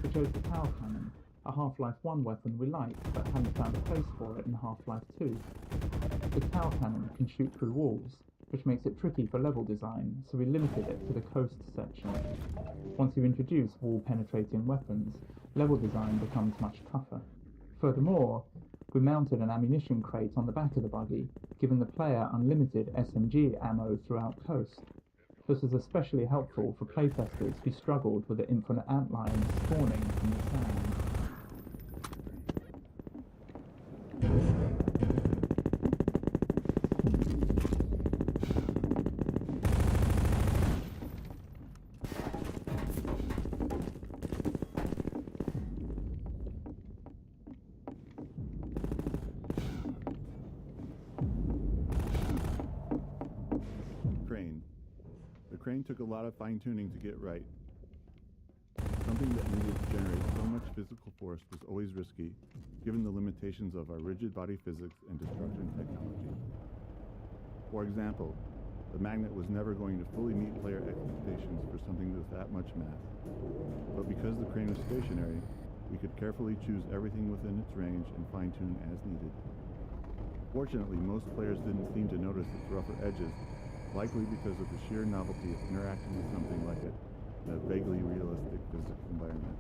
We chose the Power Cannon, a Half-Life 1 weapon we liked but hadn't found a place for it in Half-Life 2. The Power Cannon can shoot through walls, which makes it tricky for level design, so we limited it to the coast section. Once you introduce wall-penetrating weapons, level design becomes much tougher. Furthermore, we mounted an ammunition crate on the back of the buggy, giving the player unlimited SMG ammo throughout coast. This was especially helpful for playtesters who struggled with the infinite antlions spawning from the sand. The crane took a lot of fine-tuning to get right. Something that needed to generate so much physical force was always risky, given the limitations of our rigid body physics and destruction technology. For example, the magnet was never going to fully meet player expectations for something with that much mass. But because the crane was stationary, we could carefully choose everything within its range and fine-tune as needed. Fortunately, most players didn't seem to notice its rougher edges, likely because of the sheer novelty of interacting with something like it in a vaguely realistic physical environment.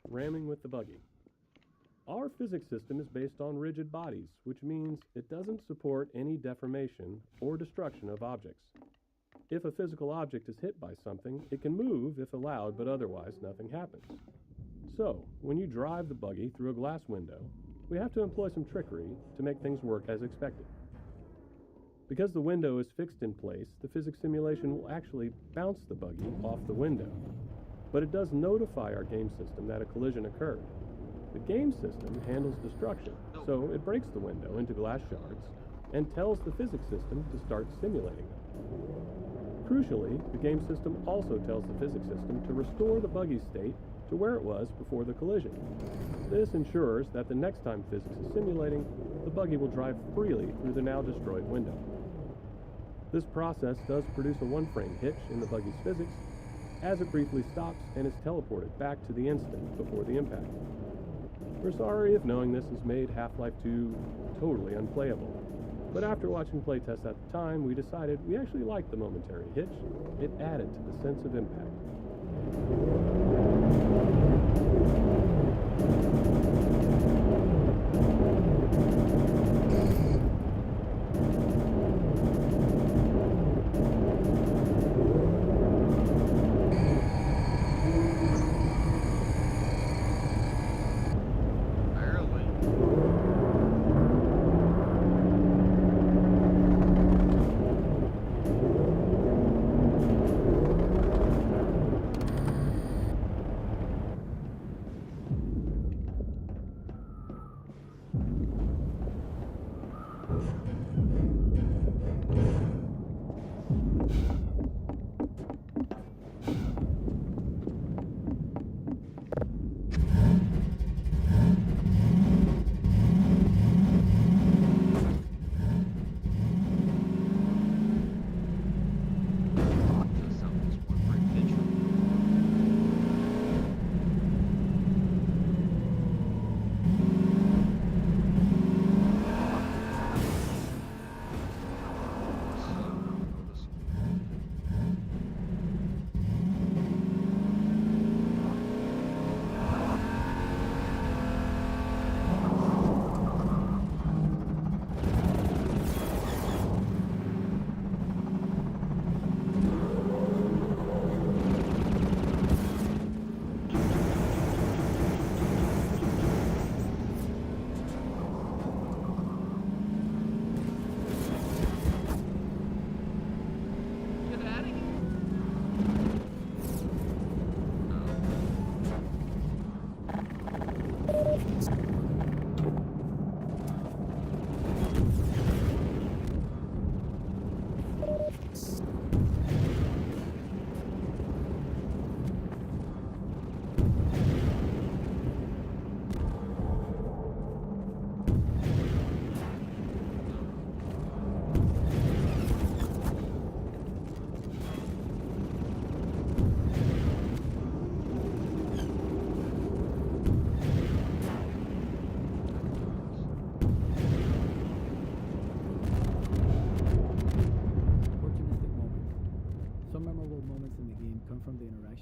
Ramming with the buggy. Our physics system is based on rigid bodies, which means it doesn't support any deformation or destruction of objects. If a physical object is hit by something, it can move if allowed, but otherwise nothing happens. So, when you drive the buggy through a glass window, we have to employ some trickery to make things work as expected. Because the window is fixed in place, the physics simulation will actually bounce the buggy off the window. But it does notify our game system that a collision occurred. The game system handles destruction, so it breaks the window into glass shards and tells the physics system to start simulating them. Crucially, the game system also tells the physics system to restore the buggy's state to where it was before the collision. This ensures that the next time physics is simulating, the buggy will drive freely through the now destroyed window. This process does produce a one-frame hitch in the buggy's physics, as it briefly stops and is teleported back to the instant before the impact. We're sorry if knowing this has made Half-Life 2 totally unplayable, but after watching playtests at the time, we decided we actually liked the momentary hitch. It added to the sense of impact.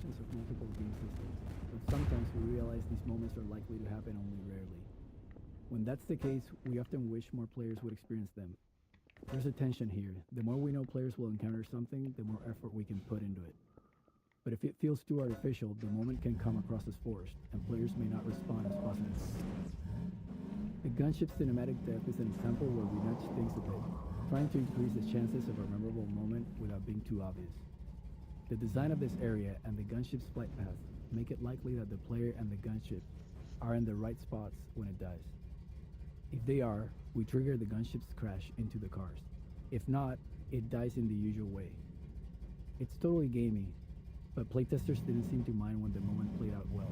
interactions of multiple game systems, but sometimes we realize these moments are likely to happen only rarely. When that's the case, we often wish more players would experience them. There's a tension here. The more we know players will encounter something, the more effort we can put into it. But if it feels too artificial, the moment can come across as forced, and players may not respond as positively. The gunship cinematic depth is an example where we nudge things a bit, trying to increase the chances of a memorable moment without being too obvious. The design of this area and the gunship's flight path make it likely that the player and the gunship are in the right spots when it dies. If they are, we trigger the gunship's crash into the cars. If not, it dies in the usual way. It's totally gamey, but playtesters didn't seem to mind when the moment played out well.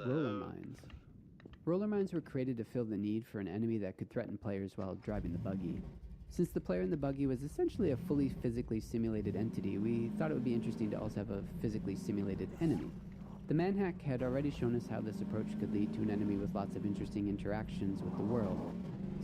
Roller mines. Roller mines were created to fill the need for an enemy that could threaten players while driving the buggy. Since the player in the buggy was essentially a fully physically simulated entity, we thought it would be interesting to also have a physically simulated enemy. The Manhack had already shown us how this approach could lead to an enemy with lots of interesting interactions with the world.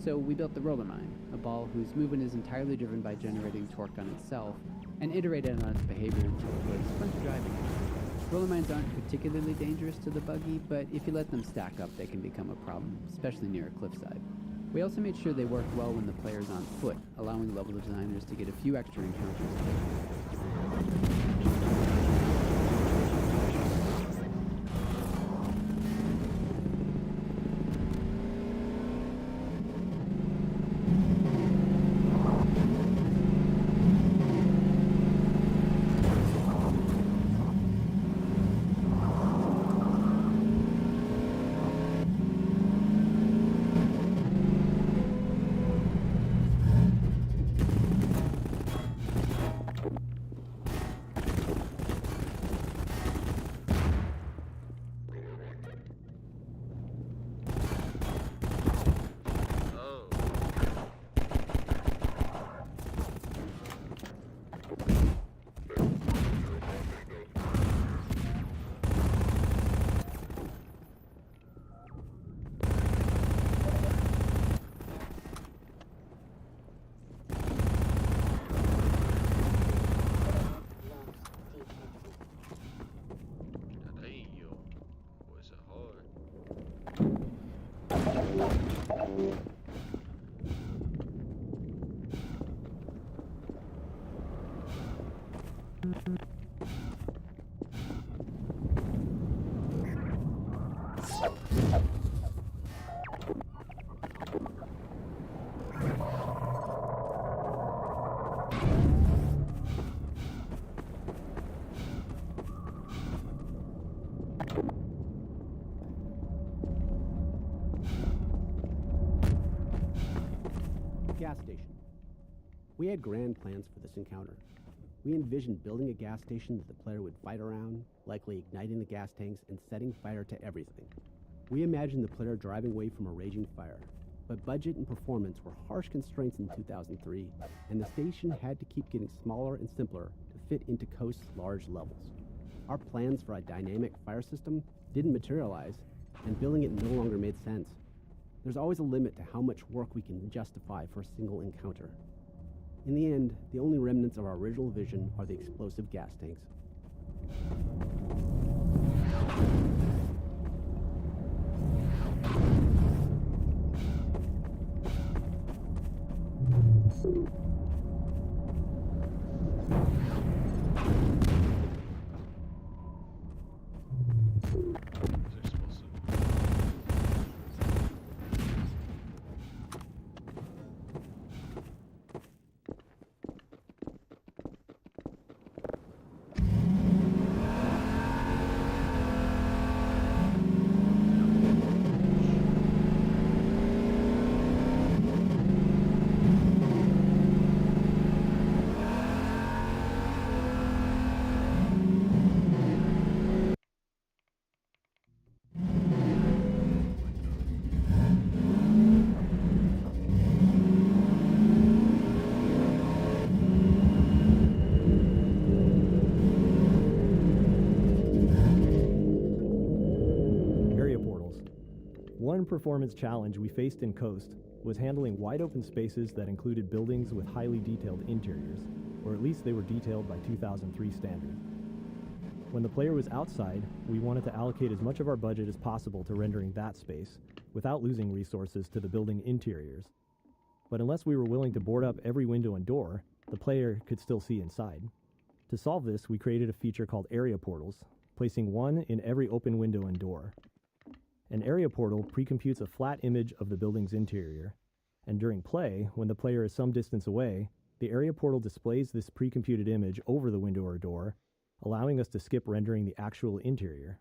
So we built the roller mine, a ball whose movement is entirely driven by generating torque on itself, and iterated on its behavior until it was fun to drive again. Roller mines aren't particularly dangerous to the buggy, but if you let them stack up, they can become a problem, especially near a cliffside. We also made sure they worked well when the player's on foot, allowing level designers to get a few extra encounters. Gas station. We had grand plans for this encounter. We envisioned building a gas station that the player would fight around, likely igniting the gas tanks and setting fire to everything. We imagined the player driving away from a raging fire, but budget and performance were harsh constraints in 2003, and the station had to keep getting smaller and simpler to fit into Coast's large levels. Our plans for a dynamic fire system didn't materialize, and building it no longer made sense. There's always a limit to how much work we can justify for a single encounter. In the end, the only remnants of our original vision are the explosive gas tanks. One performance challenge we faced in Coast was handling wide open spaces that included buildings with highly detailed interiors, or at least they were detailed by 2003 standard. When the player was outside, we wanted to allocate as much of our budget as possible to rendering that space, without losing resources to the building interiors. But unless we were willing to board up every window and door, the player could still see inside. To solve this, we created a feature called area portals, placing one in every open window and door. An area portal precomputes a flat image of the building's interior, and during play, when the player is some distance away, the area portal displays this precomputed image over the window or door, allowing us to skip rendering the actual interior.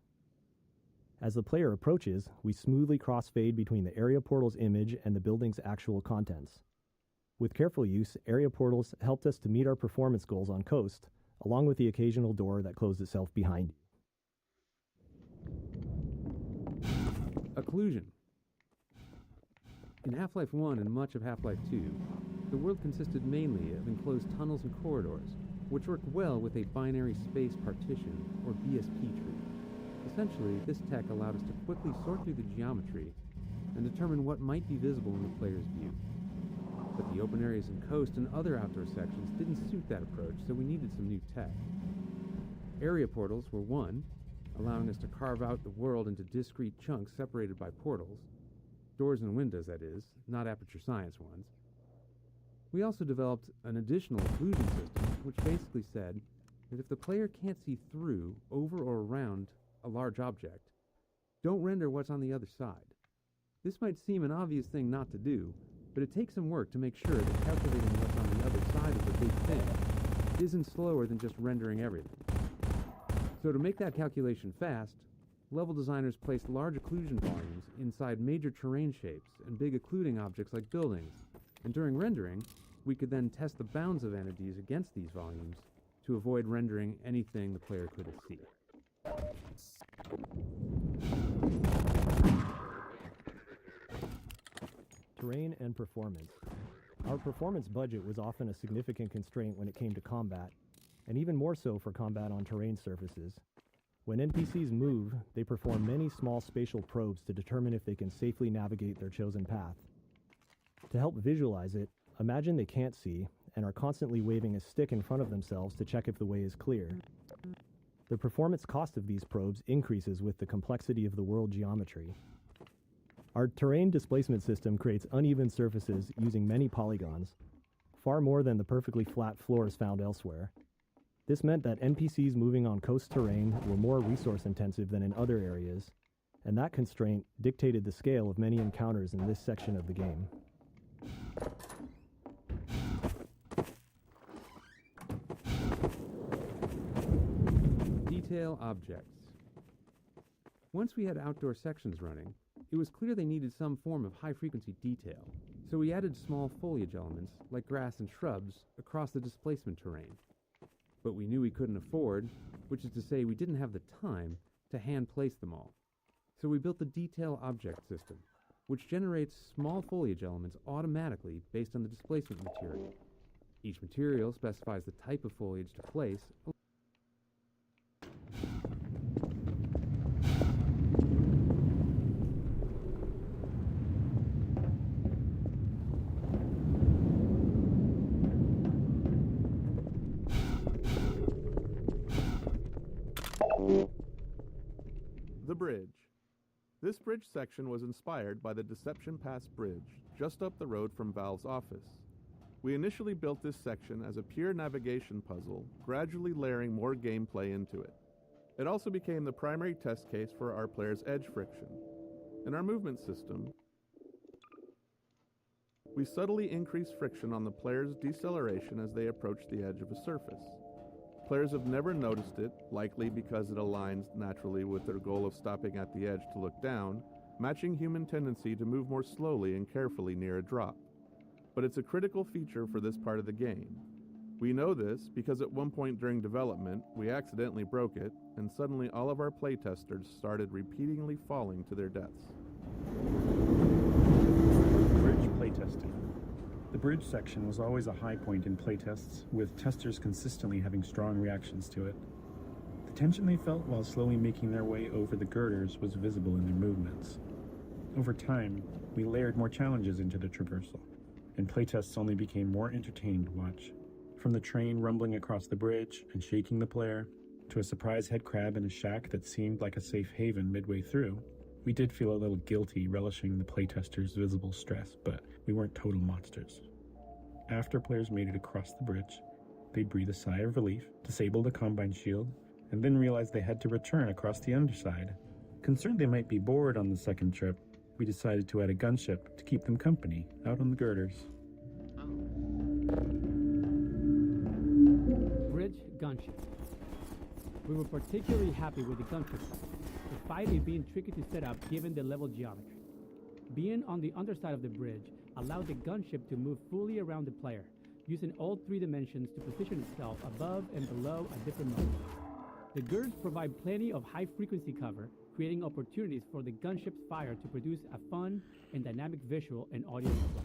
As the player approaches, we smoothly crossfade between the area portal's image and the building's actual contents. With careful use, area portals helped us to meet our performance goals on Coast, along with the occasional door that closed itself behind you. Occlusion. In Half-Life 1 and much of Half-Life 2, the world consisted mainly of enclosed tunnels and corridors, which worked well with a binary space partition, or BSP tree. Essentially, this tech allowed us to quickly sort through the geometry and determine what might be visible in the player's view. But the open areas in Coast and other outdoor sections didn't suit that approach, so we needed some new tech. Area portals were one, allowing us to carve out the world into discrete chunks separated by portals. Doors and windows, that is, not aperture science ones. We also developed an additional occlusion system, which basically said that if the player can't see through, over, or around a large object, don't render what's on the other side. This might seem an obvious thing not to do, but it takes some work to make sure that calculating what's on the other side of the big thing isn't slower than just rendering everything. So to make that calculation fast, level designers placed large occlusion volumes inside major terrain shapes and big occluding objects like buildings, and during rendering, we could then test the bounds of entities against these volumes to avoid rendering anything the player couldn't see. Terrain and performance. Our performance budget was often a significant constraint when it came to combat, and even more so for combat on terrain surfaces. When NPCs move, they perform many small spatial probes to determine if they can safely navigate their chosen path. To help visualize it, imagine they can't see and are constantly waving a stick in front of themselves to check if the way is clear. The performance cost of these probes increases with the complexity of the world geometry. Our terrain displacement system creates uneven surfaces using many polygons, far more than the perfectly flat floors found elsewhere. This meant that NPCs moving on coast terrain were more resource intensive than in other areas, and that constraint dictated the scale of many encounters in this section of the game. Detail objects. Once we had outdoor sections running, it was clear they needed some form of high-frequency detail, so we added small foliage elements, like grass and shrubs, across the displacement terrain. but we knew we couldn't afford, which is to say we didn't have the time, to hand place them all. So we built the detail object system, which generates small foliage elements automatically based on the displacement material. Each material specifies the type of foliage to place. The bridge. This bridge section was inspired by the Deception Pass Bridge, just up the road from Valve's office. We initially built this section as a pure navigation puzzle, gradually layering more gameplay into it. It also became the primary test case for our players' edge friction. In our movement system, we subtly increase friction on the player's deceleration as they approach the edge of a surface. Players have never noticed it, likely because it aligns naturally with their goal of stopping at the edge to look down, matching human tendency to move more slowly and carefully near a drop. But it's a critical feature for this part of the game. We know this because at one point during development, we accidentally broke it, and suddenly all of our playtesters started repeatedly falling to their deaths. Bridge playtesting. The bridge section was always a high point in playtests, with testers consistently having strong reactions to it. The tension they felt while slowly making their way over the girders was visible in their movements. Over time, we layered more challenges into the traversal, and playtests only became more entertaining to watch. From the train rumbling across the bridge and shaking the player, to a surprise head crab in a shack that seemed like a safe haven midway through, we did feel a little guilty relishing the playtesters' visible stress, but we weren't total monsters. After players made it across the bridge, they'd breathe a sigh of relief, disable the Combine shield, and then realize they had to return across the underside. Concerned they might be bored on the second trip, we decided to add a gunship to keep them company out on the girders. Bridge gunship. We were particularly happy with the gunship, despite it being tricky to set up given the level geometry. Being on the underside of the bridge allowed the gunship to move fully around the player, using all 3 dimensions to position itself above and below at different moments. The girders provide plenty of high-frequency cover, creating opportunities for the gunship's fire to produce a fun and dynamic visual and audio display.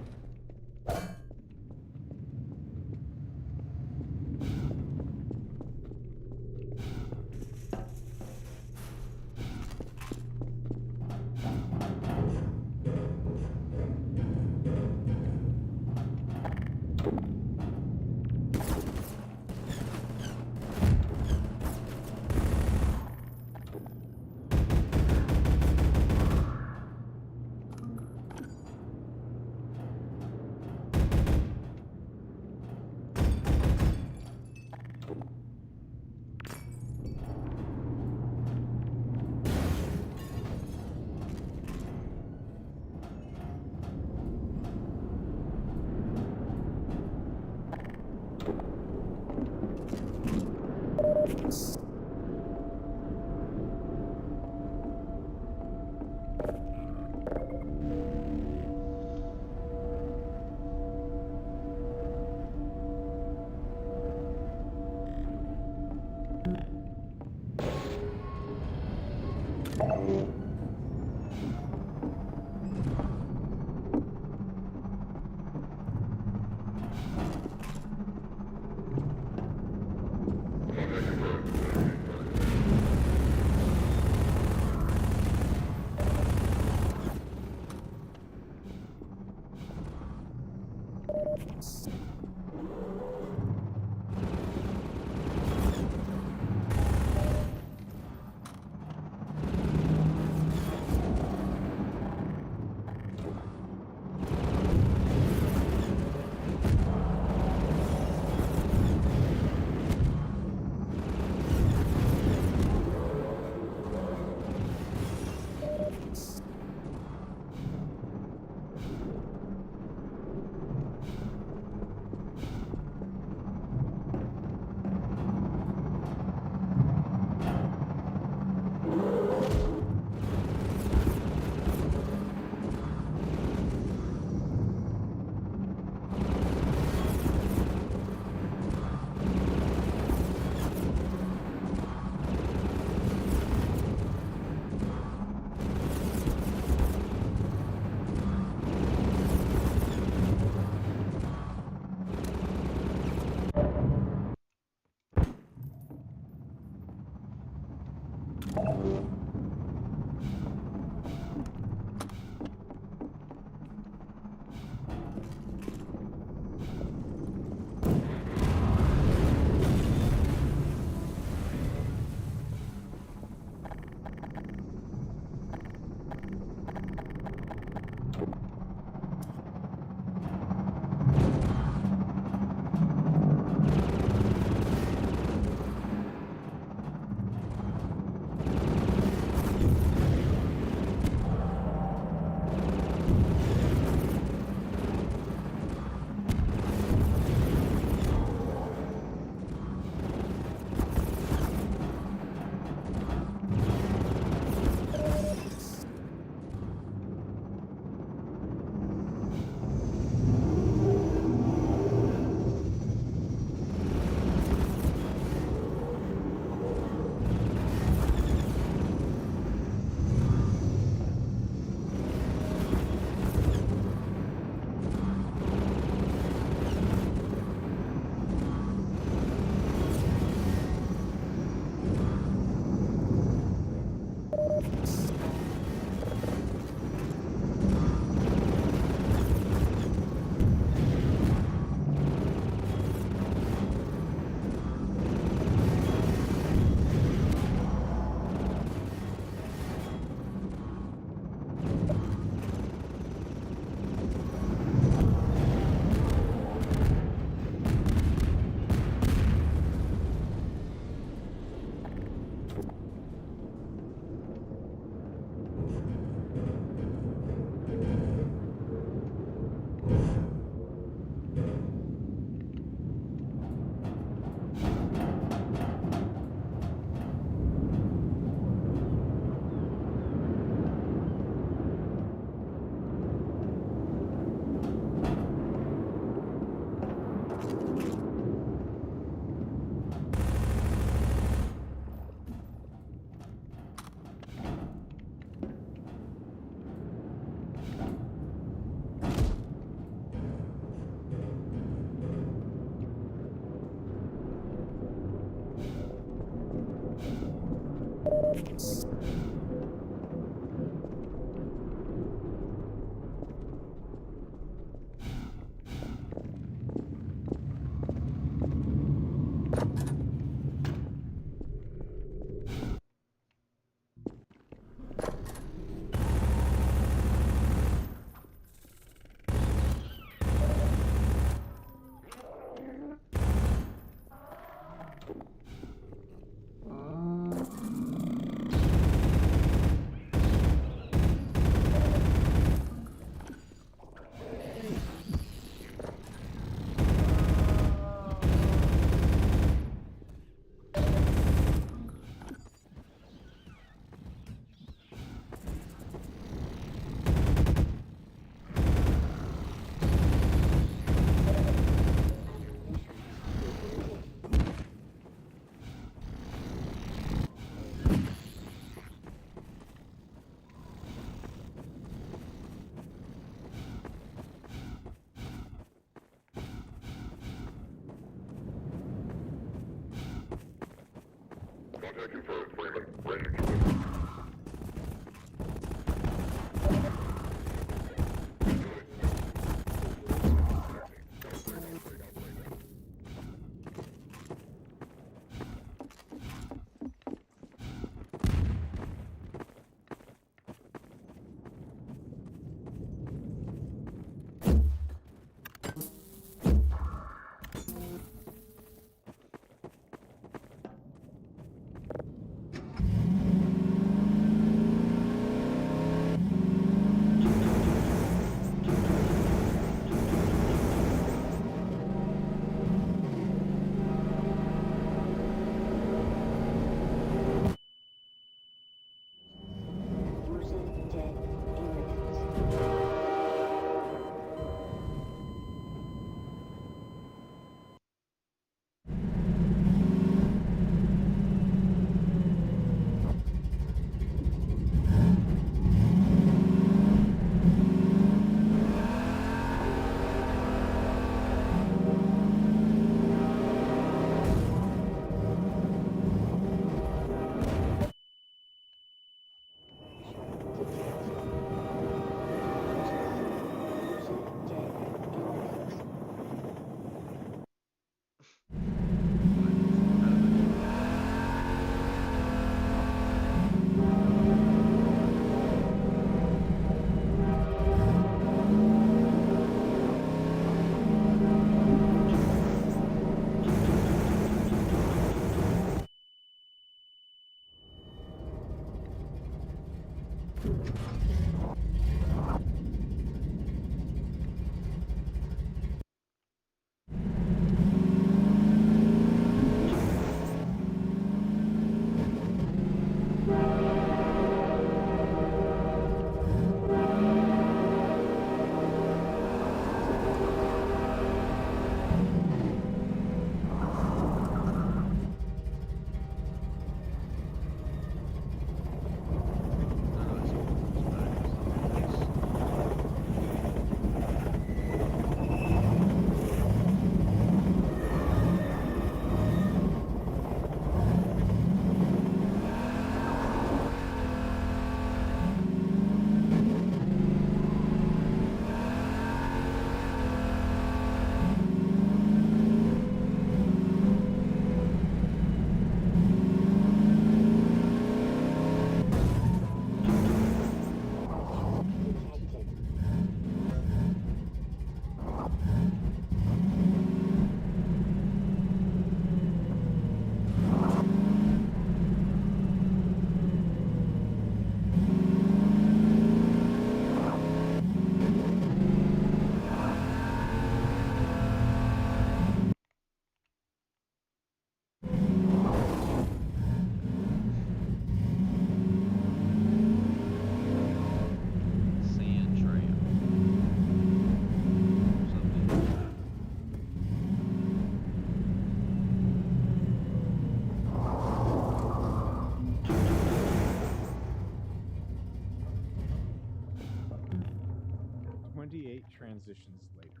Transitions later.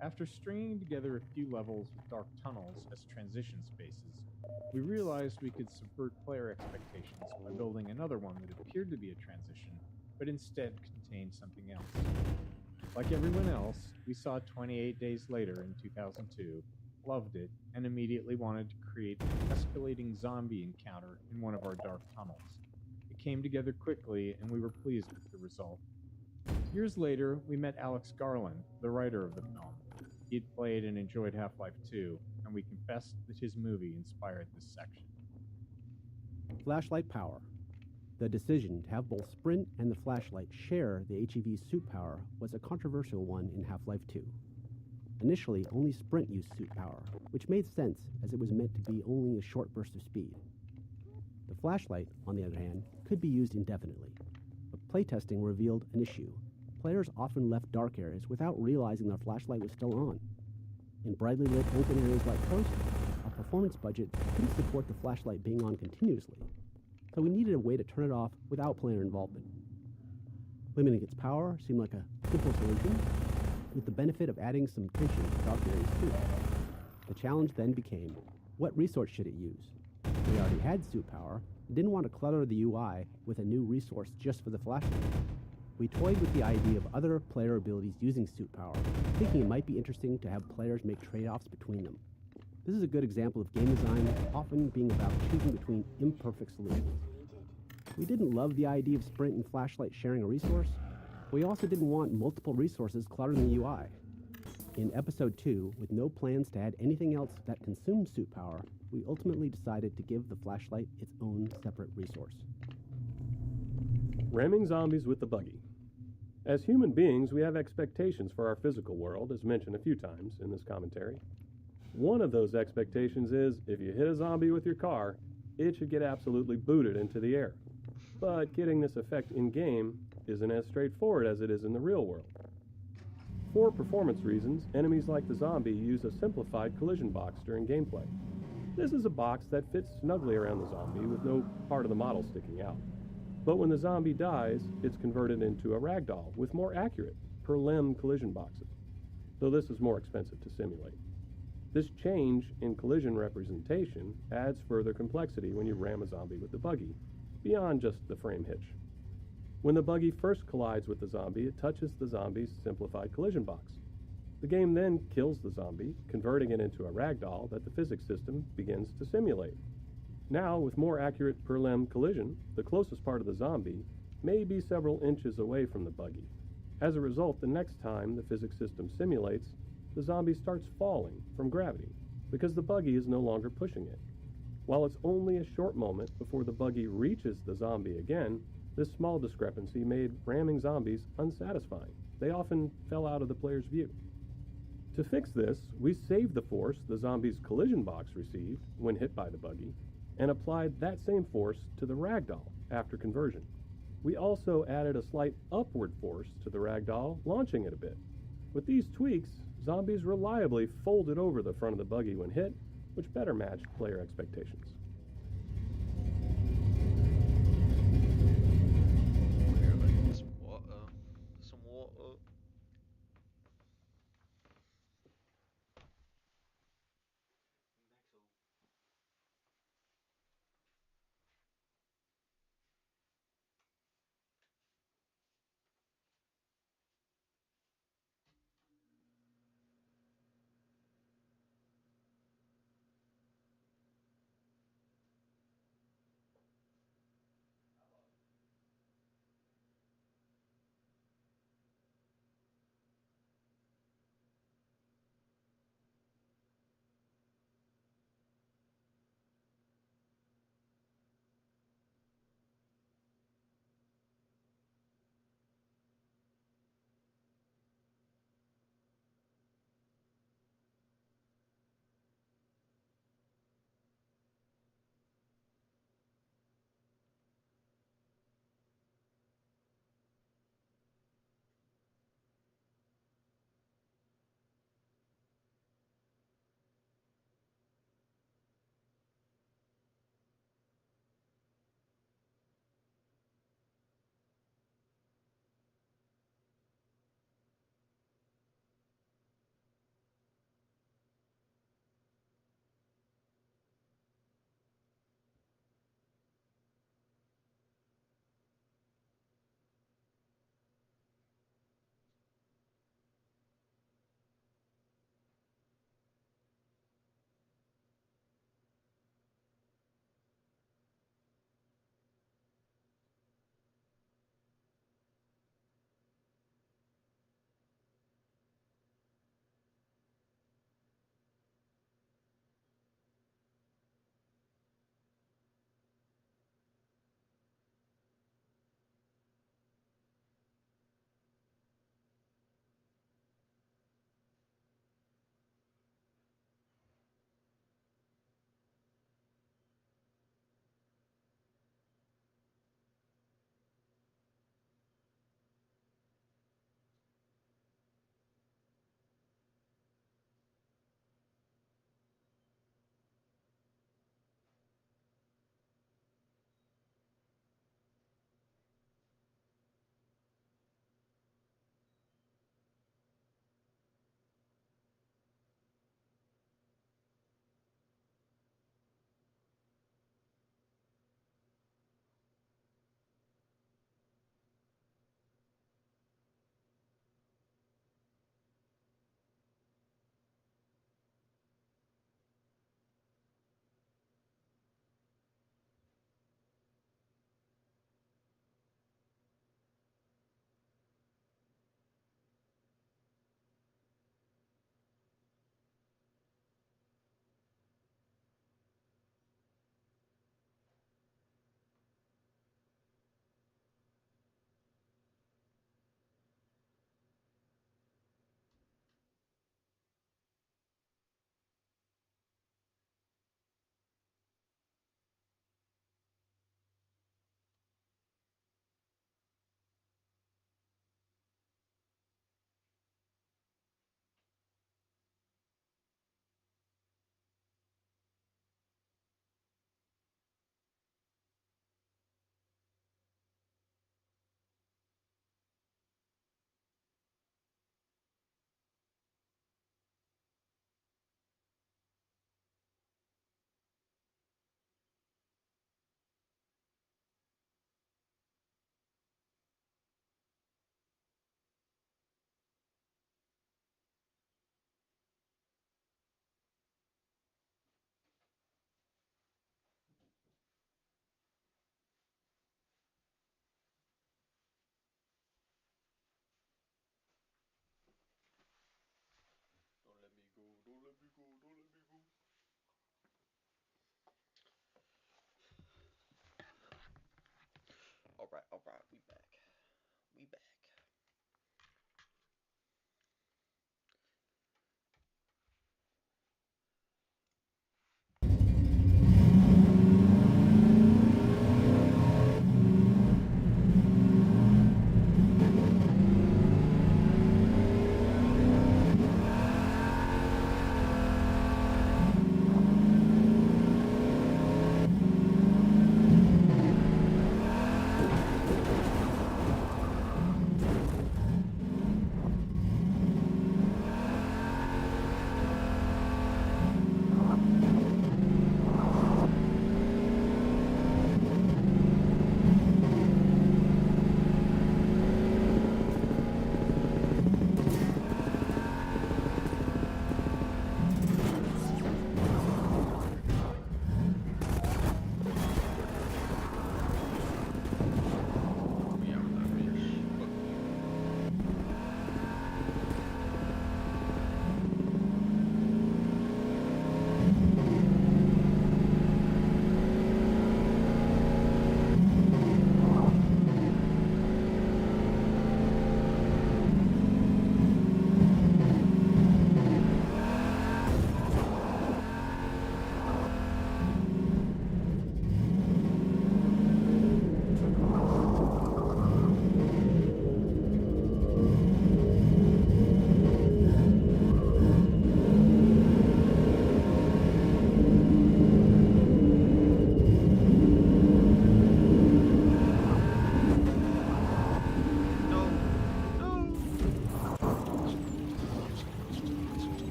After stringing together a few levels with dark tunnels as transition spaces, we realized we could subvert player expectations by building another one that appeared to be a transition, but instead contained something else. Like everyone else, we saw 28 Days Later in 2002, loved it, and immediately wanted to create an escalating zombie encounter in one of our dark tunnels. It came together quickly, and we were pleased with the result. Years later, we met Alex Garland, the writer of the film. He had played and enjoyed Half-Life 2, and we confessed that his movie inspired this section. Flashlight power. The decision to have both Sprint and the flashlight share the HEV suit power was a controversial one in Half-Life 2. Initially, only Sprint used suit power, which made sense as it was meant to be only a short burst of speed. The flashlight, on the other hand, could be used indefinitely. But playtesting revealed an issue. Players often left dark areas without realizing their flashlight was still on. In brightly lit open areas like Coast, our performance budget couldn't support the flashlight being on continuously, so we needed a way to turn it off without player involvement. Limiting its power seemed like a simple solution, with the benefit of adding some tension to dark areas too. The challenge then became, what resource should it use? We already had suit power and didn't want to clutter the UI with a new resource just for the flashlight. We toyed with the idea of other player abilities using suit power, thinking it might be interesting to have players make trade-offs between them. This is a good example of game design often being about choosing between imperfect solutions. We didn't love the idea of Sprint and flashlight sharing a resource, but we also didn't want multiple resources cluttering the UI. In Episode 2, with no plans to add anything else that consumed suit power, we ultimately decided to give the flashlight its own separate resource. Ramming zombies with the buggy. As human beings, we have expectations for our physical world, as mentioned a few times in this commentary. One of those expectations is, if you hit a zombie with your car, it should get absolutely booted into the air. But getting this effect in-game isn't as straightforward as it is in the real world. For performance reasons, enemies like the zombie use a simplified collision box during gameplay. This is a box that fits snugly around the zombie with no part of the model sticking out. But when the zombie dies, it's converted into a ragdoll with more accurate, per-limb collision boxes, though this is more expensive to simulate. This change in collision representation adds further complexity when you ram a zombie with the buggy, beyond just the frame hitch. When the buggy first collides with the zombie, it touches the zombie's simplified collision box. The game then kills the zombie, converting it into a ragdoll that the physics system begins to simulate. Now, with more accurate per-limb collision, the closest part of the zombie may be several inches away from the buggy. As a result, the next time the physics system simulates, the zombie starts falling from gravity because the buggy is no longer pushing it. While it's only a short moment before the buggy reaches the zombie again, this small discrepancy made ramming zombies unsatisfying. They often fell out of the player's view. To fix this, we saved the force the zombie's collision box received when hit by the buggy, and applied that same force to the ragdoll after conversion. We also added a slight upward force to the ragdoll, launching it a bit. With these tweaks, zombies reliably folded over the front of the buggy when hit, which better matched player expectations. Here, like some water. Some water. Don't let me go, don't let me go, don't let me go.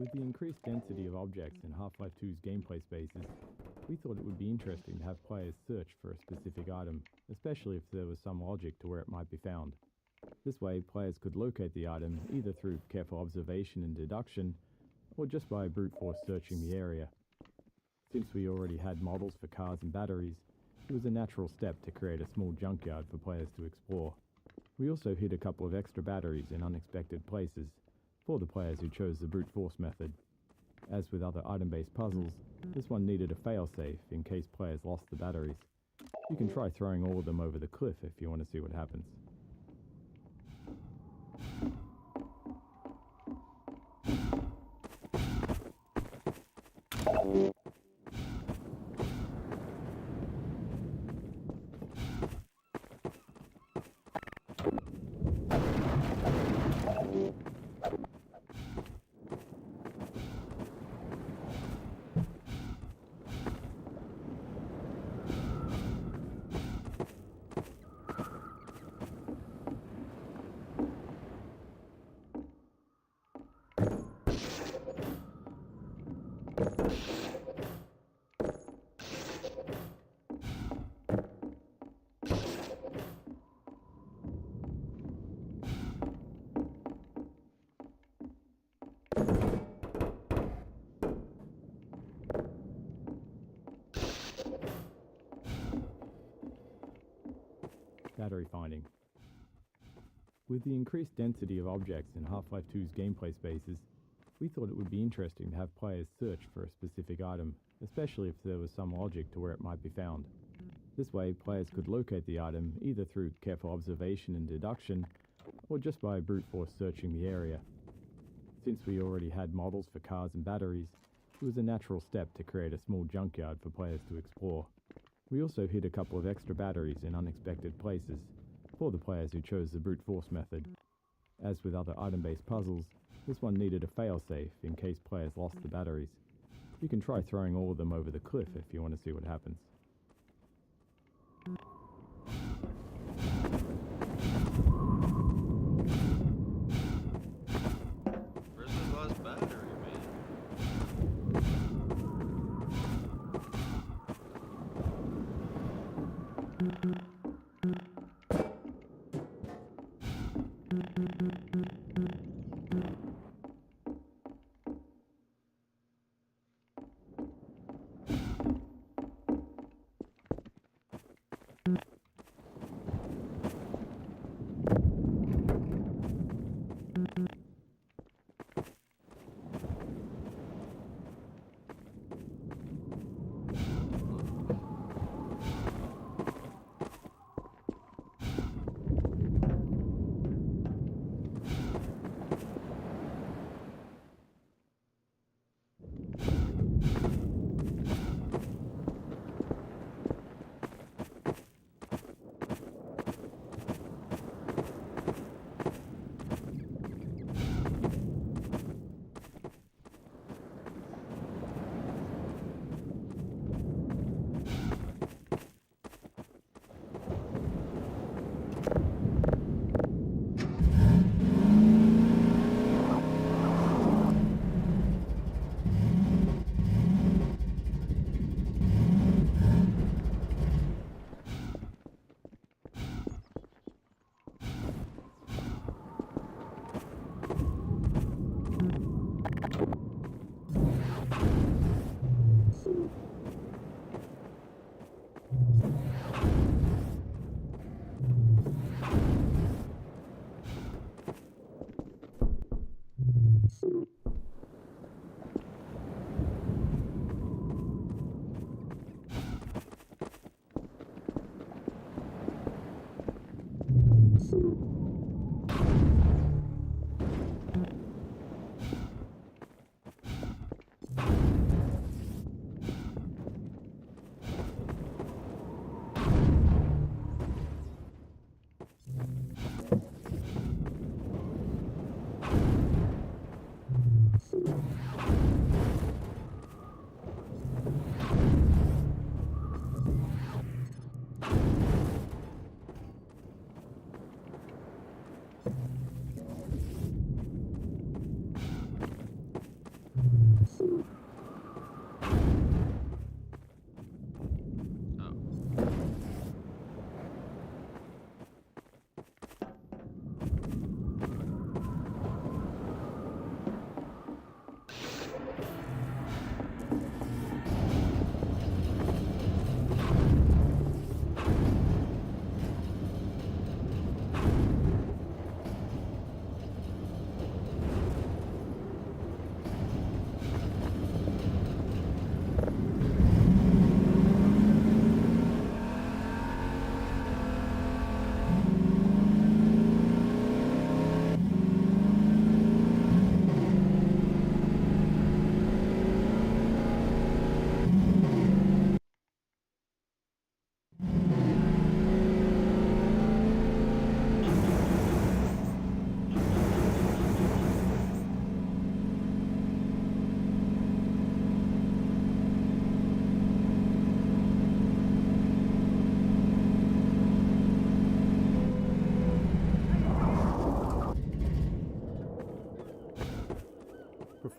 With the increased density of objects in Half-Life 2's gameplay spaces, we thought it would be interesting to have players search for a specific item, especially if there was some logic to where it might be found. This way, players could locate the item either through careful observation and deduction, or just by brute force searching the area. Since we already had models for cars and batteries, it was a natural step to create a small junkyard for players to explore. We also hid a couple of extra batteries in unexpected places for the players who chose the brute force method. As with other item-based puzzles, this one needed a failsafe in case players lost the batteries. You can try throwing all of them over the cliff if you want to see what happens. Battery finding. With the increased density of objects in Half-Life 2's gameplay spaces, we thought it would be interesting to have players search for a specific item, especially if there was some logic to where it might be found. This way, players could locate the item either through careful observation and deduction, or just by brute force searching the area. Since we already had models for cars and batteries, it was a natural step to create a small junkyard for players to explore. We also hid a couple of extra batteries in unexpected places for the players who chose the brute force method. As with other item-based puzzles, this one needed a failsafe in case players lost the batteries. You can try throwing all of them over the cliff if you want to see what happens. Where's his last battery, man?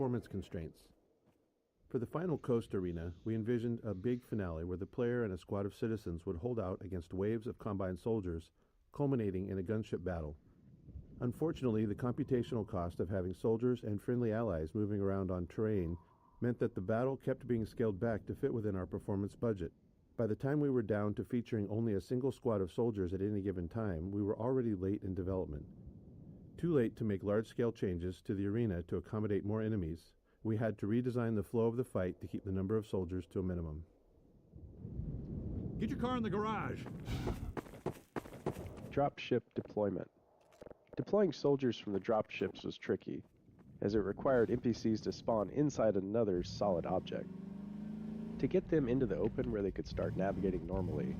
performance constraints. For the final Coast arena, we envisioned a big finale where the player and a squad of citizens would hold out against waves of combined soldiers, culminating in a gunship battle. Unfortunately, the computational cost of having soldiers and friendly allies moving around on terrain meant that the battle kept being scaled back to fit within our performance budget. By the time we were down to featuring only a single squad of soldiers at any given time, we were already late in development. Too late to make large-scale changes to the arena to accommodate more enemies, we had to redesign the flow of the fight to keep the number of soldiers to a minimum. Get your car in the garage. Dropship deployment. Deploying soldiers from the dropships was tricky, as it required NPCs to spawn inside another solid object. To get them into the open where they could start navigating normally,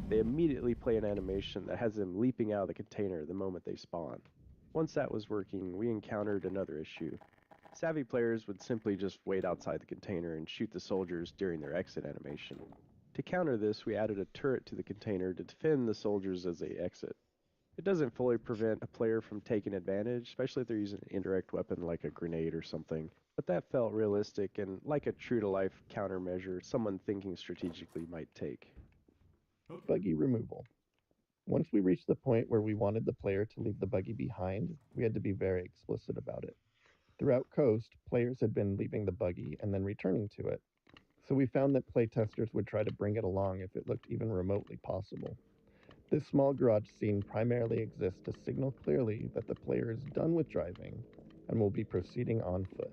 they immediately play an animation that has them leaping out of the container the moment they spawn. Once that was working, we encountered another issue. Savvy players would simply just wait outside the container and shoot the soldiers during their exit animation. To counter this, we added a turret to the container to defend the soldiers as they exit. It doesn't fully prevent a player from taking advantage, especially if they're using an indirect weapon like a grenade or something, but that felt realistic and like a true-to-life countermeasure someone thinking strategically might take. Buggy removal. Once we reached the point where we wanted the player to leave the buggy behind, we had to be very explicit about it. Throughout Coast, players had been leaving the buggy and then returning to it, so we found that playtesters would try to bring it along if it looked even remotely possible. This small garage scene primarily exists to signal clearly that the player is done with driving and will be proceeding on foot.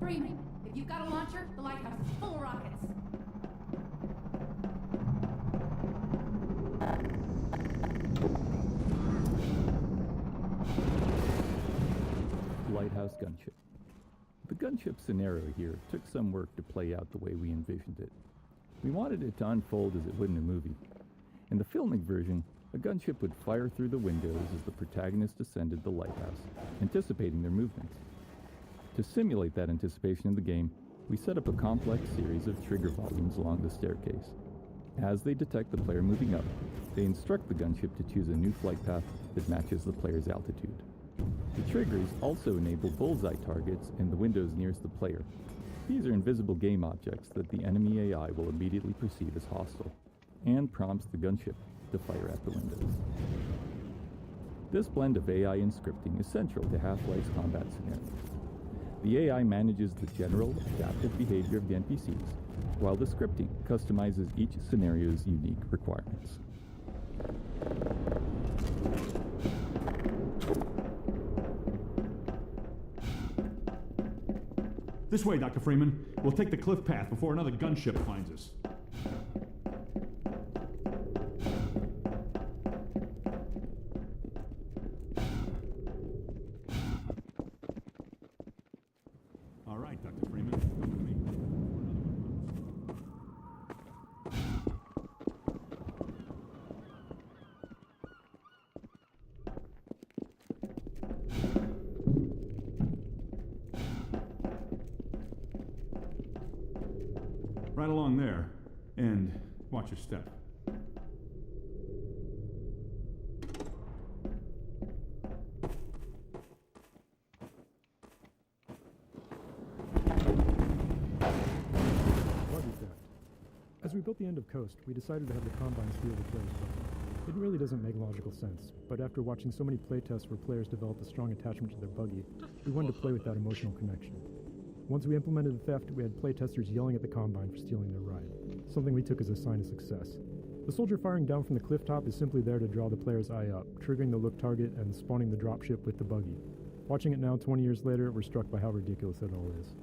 Freeman, if you've got a launcher, the lighthouse is full of rockets. Lighthouse gunship. The gunship scenario here took some work to play out the way we envisioned it. We wanted it to unfold as it would in a movie. In the filmic version, a gunship would fire through the windows as the protagonist ascended the lighthouse, anticipating their movements. To simulate that anticipation in the game, we set up a complex series of trigger volumes along the staircase. As they detect the player moving up, they instruct the gunship to choose a new flight path that matches the player's altitude. The triggers also enable bullseye targets in the windows nearest the player. These are invisible game objects that the enemy AI will immediately perceive as hostile, and prompts the gunship to fire at the windows. This blend of AI and scripting is central to Half-Life's combat scenarios. The AI manages the general, adaptive behavior of the NPCs, while the scripting customizes each scenario's unique requirements. This way, Dr. Freeman. We'll take the cliff path before another gunship finds us. All right, Dr. Freeman. Come with me. Right along there. And watch your step. As we built the end of Coast, we decided to have the Combine steal the player's buggy. It really doesn't make logical sense, but after watching so many playtests where players developed a strong attachment to their buggy, we wanted to play with that emotional connection. Once we implemented the theft, we had playtesters yelling at the Combine for stealing their ride, something we took as a sign of success. The soldier firing down from the cliff top is simply there to draw the player's eye up, triggering the look target and spawning the dropship with the buggy. Watching it now, 20 years later, we're struck by how ridiculous it all is.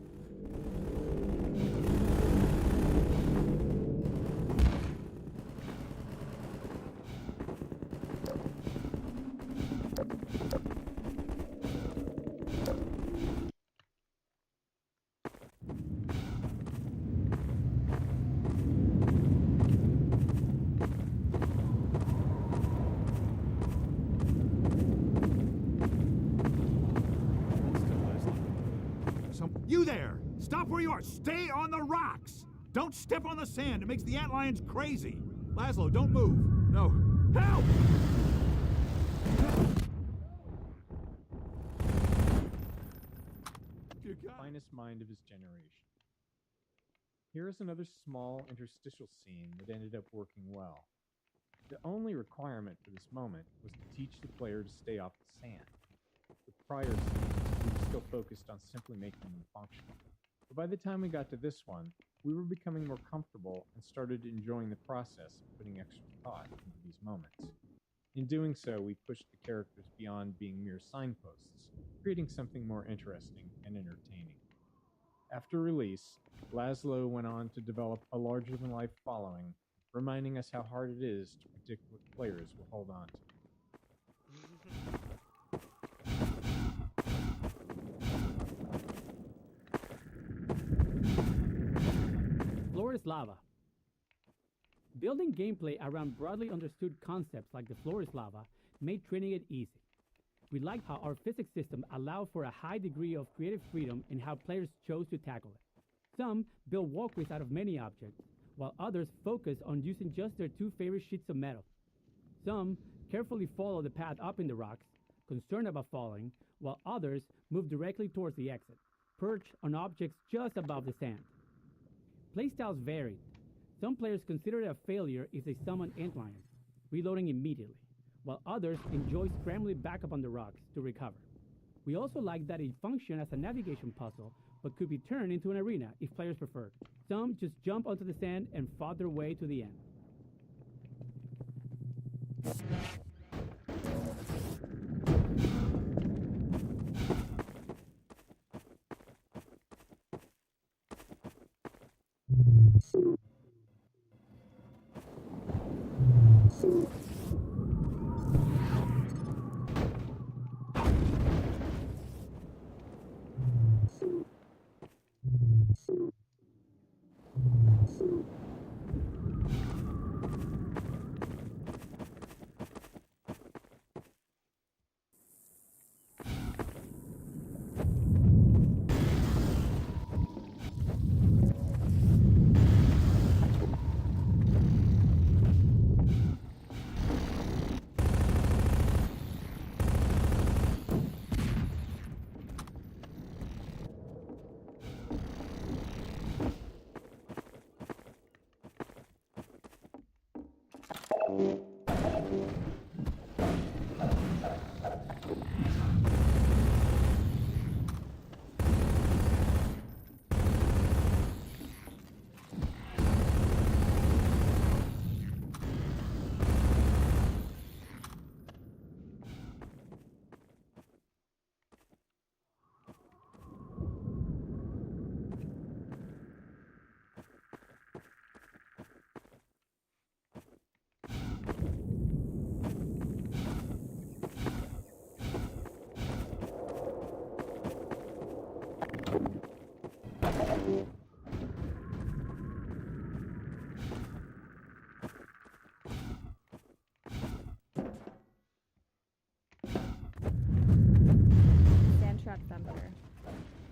You there! Stop where you are! Stay on the rocks! Don't step on the sand! It makes the antlions crazy! Laszlo, don't move! No! Help! Finest mind of his generation. Here is another small interstitial scene that ended up working well. The only requirement for this moment was to teach the player to stay off the sand. The prior scenes, we were still focused on simply making them functional. But by the time we got to this one, we were becoming more comfortable and started enjoying the process of putting extra thought into these moments. In doing so, we pushed the characters beyond being mere signposts, creating something more interesting and entertaining. After release, Laszlo went on to develop a larger-than-life following, reminding us how hard it is to predict what players will hold on to. Floor is lava. Building gameplay around broadly understood concepts like the floor is lava made training it easy. We liked how our physics system allowed for a high degree of creative freedom in how players chose to tackle it. Some build walkways out of many objects, while others focus on using just their two favorite sheets of metal. Some carefully follow the path up in the rocks, concerned about falling, while others move directly towards the exit, perch on objects just above the sand. Playstyles varied. Some players consider it a failure if they summon antlions, reloading immediately, while others enjoy scrambling back up on the rocks to recover. We also liked that it functioned as a navigation puzzle, but could be turned into an arena if players preferred. Some just jump onto the sand and fought their way to the end. Sandtrap Thumper.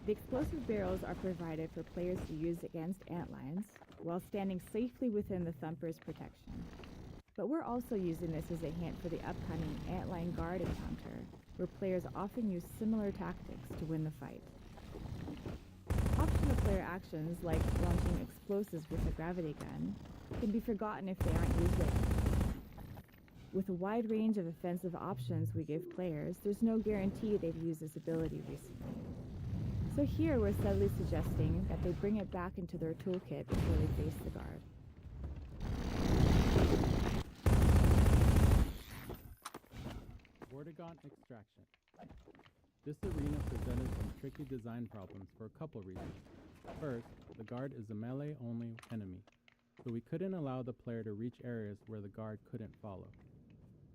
The explosive barrels are provided for players to use against antlions while standing safely within the Thumper's protection. But we're also using this as a hint for the upcoming Antlion Guard encounter, where players often use similar tactics to win the fight. Optional player actions like launching explosives with a gravity gun can be forgotten if they aren't used regularly. With a wide range of offensive options we give players, there's no guarantee they've used this ability recently. So here we're subtly suggesting that they bring it back into their toolkit before they face the guard. Vortigaunt Extraction. This arena presented some tricky design problems for a couple reasons. First, the guard is a melee-only enemy, so we couldn't allow the player to reach areas where the guard couldn't follow.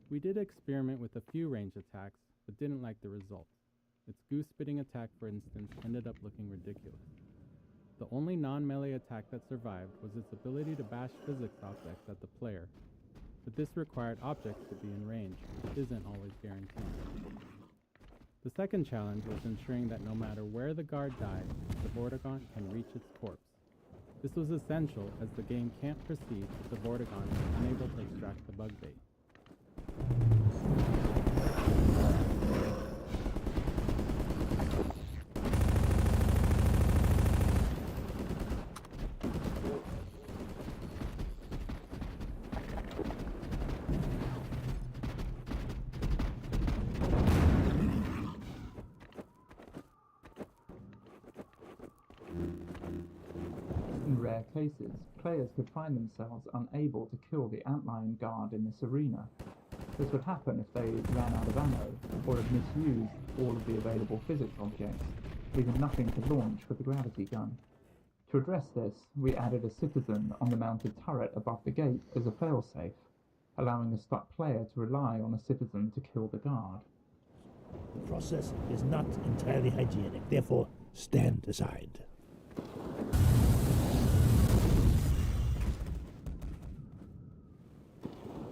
We did experiment with a few range attacks, but didn't like the results. Its goose-spitting attack, for instance, ended up looking ridiculous. The only non-melee attack that survived was its ability to bash physics objects at the player, but this required objects to be in range, which isn't always guaranteed. The second challenge was ensuring that no matter where the guard died, the Vortigaunt can reach its corpse. This was essential as the game can't proceed if the Vortigaunt is unable to extract the bug bait. In rare cases, players could find themselves unable to kill the Antlion Guard in this arena. This would happen if they ran out of ammo, or had misused all of the available physics objects, leaving nothing to launch with the gravity gun. To address this, we added a citizen on the mounted turret above the gate as a failsafe, allowing a stuck player to rely on a citizen to kill the guard. The process is not entirely hygienic, therefore stand aside.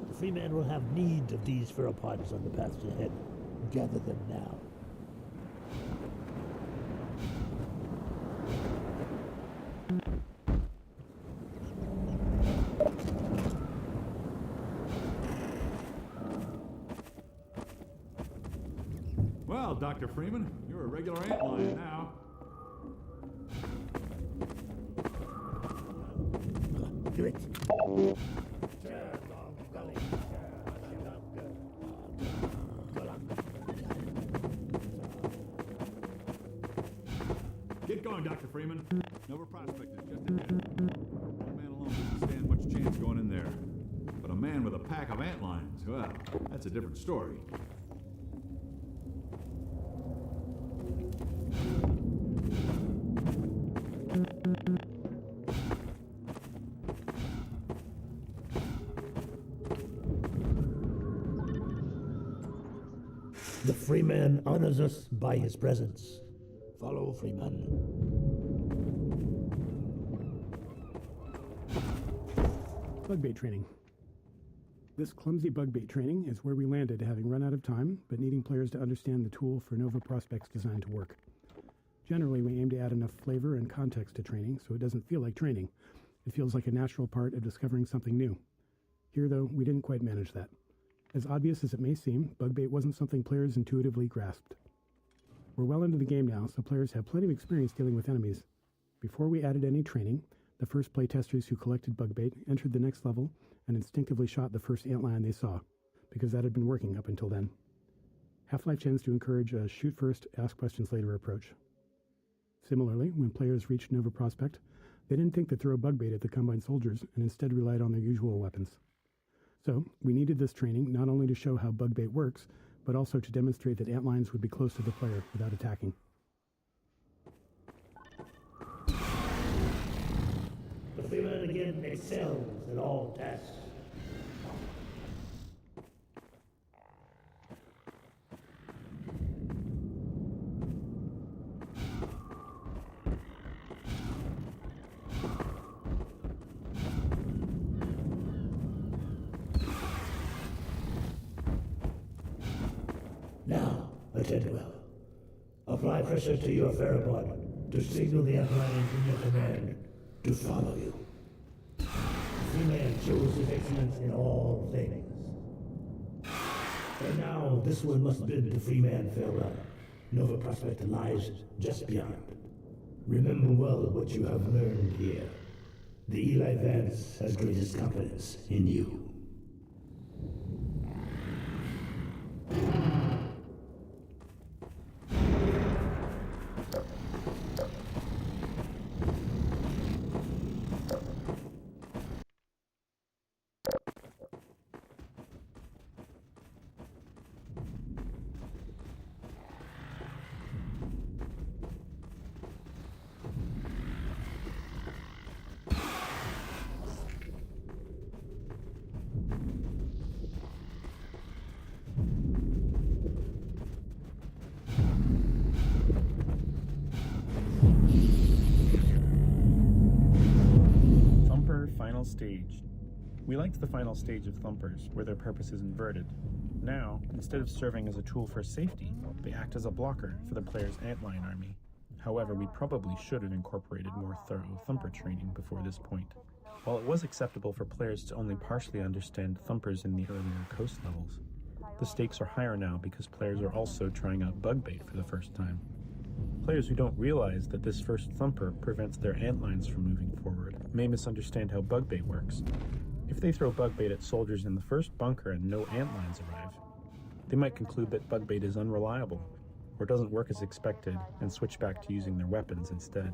The Freeman will have need of these pheropods on the paths ahead. Gather them now. Well, Dr. Freeman, you're a regular antlion now. Do it. Get going, Dr. Freeman. Nova Prospect is just ahead. One man alone doesn't stand much chance going in there. But a man with a pack of antlions, well, that's a different story. The Freeman honors us by his presence. Follow Freeman. Bug bait training. This clumsy bug bait training is where we landed, having run out of time, but needing players to understand the tool for Nova Prospect's design to work. Generally, we aim to add enough flavor and context to training so it doesn't feel like training. It feels like a natural part of discovering something new. Here, though, we didn't quite manage that. As obvious as it may seem, bug bait wasn't something players intuitively grasped. We're well into the game now, so players have plenty of experience dealing with enemies. Before we added any training, The first playtesters who collected bug bait entered the next level and instinctively shot the first antlion they saw, because that had been working up until then. Half-Life tends to encourage a shoot first, ask questions later approach. Similarly, when players reached Nova Prospect, they didn't think to throw bug bait at the Combine soldiers and instead relied on their usual weapons. So, we needed this training not only to show how bug bait works, but also to demonstrate that antlions would be close to the player without attacking. The Freeman again excels in all tasks. Now, attend well. Apply pressure to your pheromone to signal the antlions in your command to follow you. Freeman shows his excellence in all things. And now, this one must bid the Freeman farewell. Nova Prospect lies just beyond. Remember well what you have learned here. The Eli Vance has greatest confidence in you. Final stage. We liked the final stage of Thumpers, where their purpose is inverted. Now, instead of serving as a tool for safety, they act as a blocker for the player's antlion army. However, we probably should have incorporated more thorough Thumper training before this point. While it was acceptable for players to only partially understand Thumpers in the earlier Coast levels, the stakes are higher now because players are also trying out bug bait for the first time. Players who don't realize that this first Thumper prevents their antlions from moving forward may misunderstand how bug bait works. If they throw bug bait at soldiers in the first bunker and no antlions arrive, they might conclude that bug bait is unreliable or doesn't work as expected and switch back to using their weapons instead.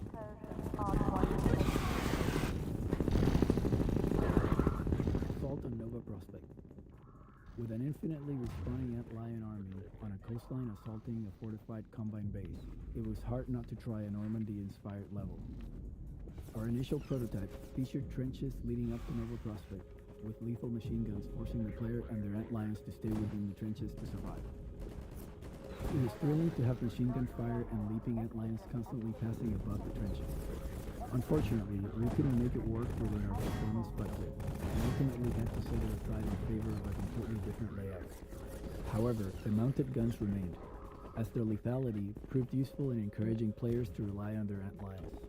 Assault on Nova Prospect. With an infinitely respawning antlion army on a coastline assaulting a fortified Combine base, it was hard not to try a Normandy-inspired level. Our initial prototype featured trenches leading up to Nova Prospect, with lethal machine guns forcing the player and their antlions to stay within the trenches to survive. It was thrilling to have machine gun fire and leaping antlions constantly passing above the trenches. Unfortunately, we couldn't make it work within our performance budget, and ultimately had to set it aside in favor of a completely different layout. However, the mounted guns remained, as their lethality proved useful in encouraging players to rely on their antlions.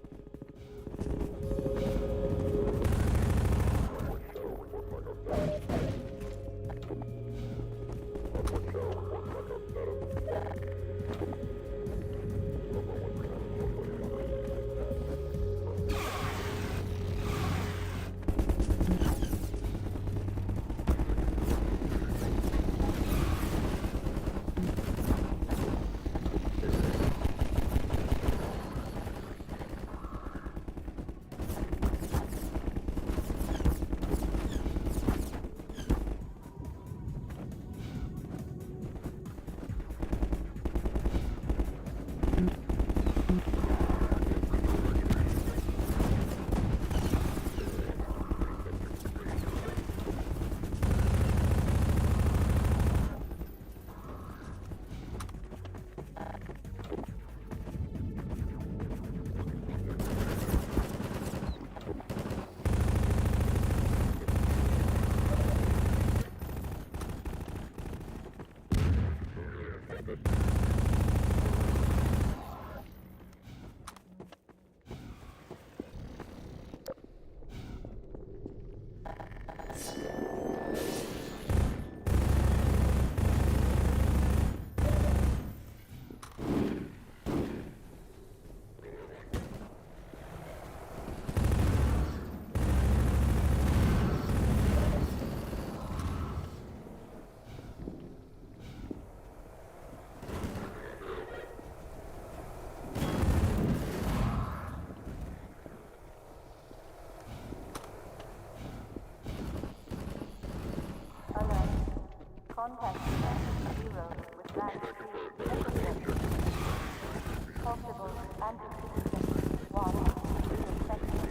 Contact zeros with land speed. Cultibles anti-citizen 1 effective.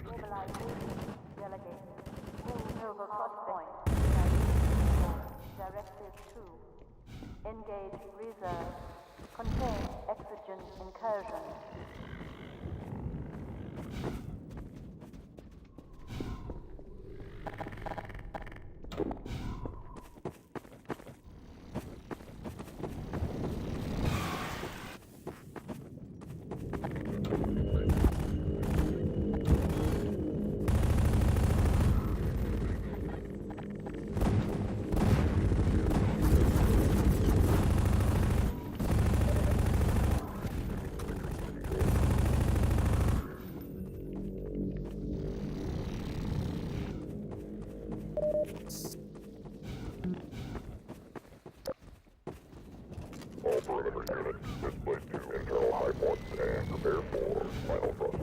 Stabilization delegate. Nova Crosspoint. Directive 2. Engage reserve. Contain exogen incursion. All perimeter units, display to internal high points and prepare for final thrust.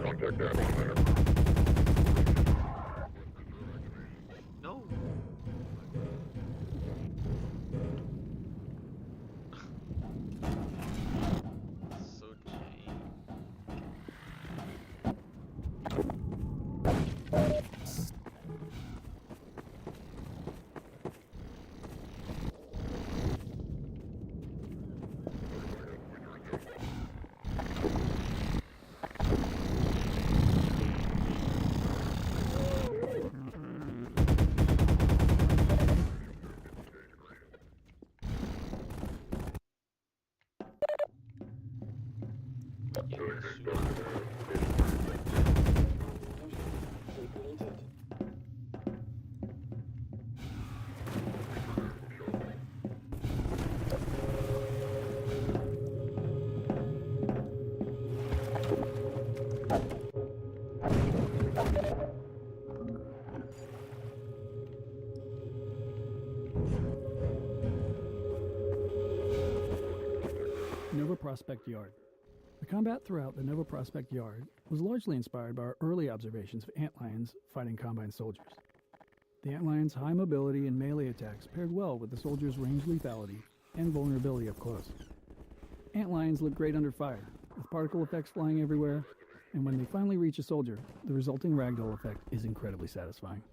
Contact that one there. No. Prospect Yard. The combat throughout the Nova Prospect Yard was largely inspired by our early observations of antlions fighting Combine soldiers. The antlions' high mobility and melee attacks paired well with the soldiers' range lethality and vulnerability up close. Antlions look great under fire, with particle effects flying everywhere, and when they finally reach a soldier, the resulting ragdoll effect is incredibly satisfying.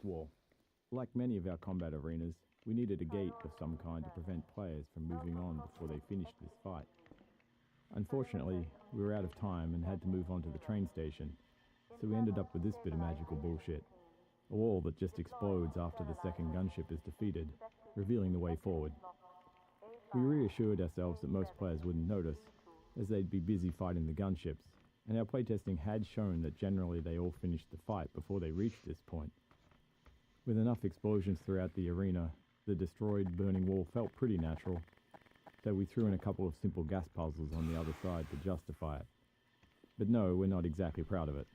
wall. Like many of our combat arenas, we needed a gate of some kind to prevent players from moving on before they finished this fight. Unfortunately, we were out of time and had to move on to the train station, so we ended up with this bit of magical bullshit. A wall that just explodes after the second gunship is defeated, revealing the way forward. We reassured ourselves that most players wouldn't notice, as they'd be busy fighting the gunships, and our playtesting had shown that generally they all finished the fight before they reached this point. With enough explosions throughout the arena, the destroyed, burning wall felt pretty natural, so we threw in a couple of simple gas puzzles on the other side to justify it. But no, we're not exactly proud of it.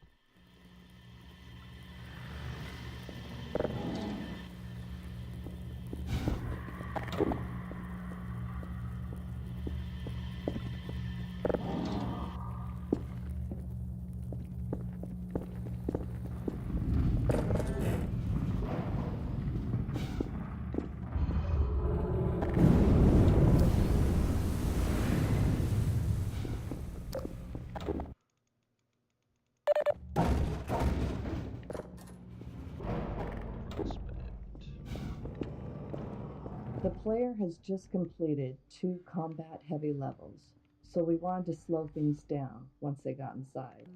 The player has just completed 2 combat-heavy levels, so we wanted to slow things down once they got inside.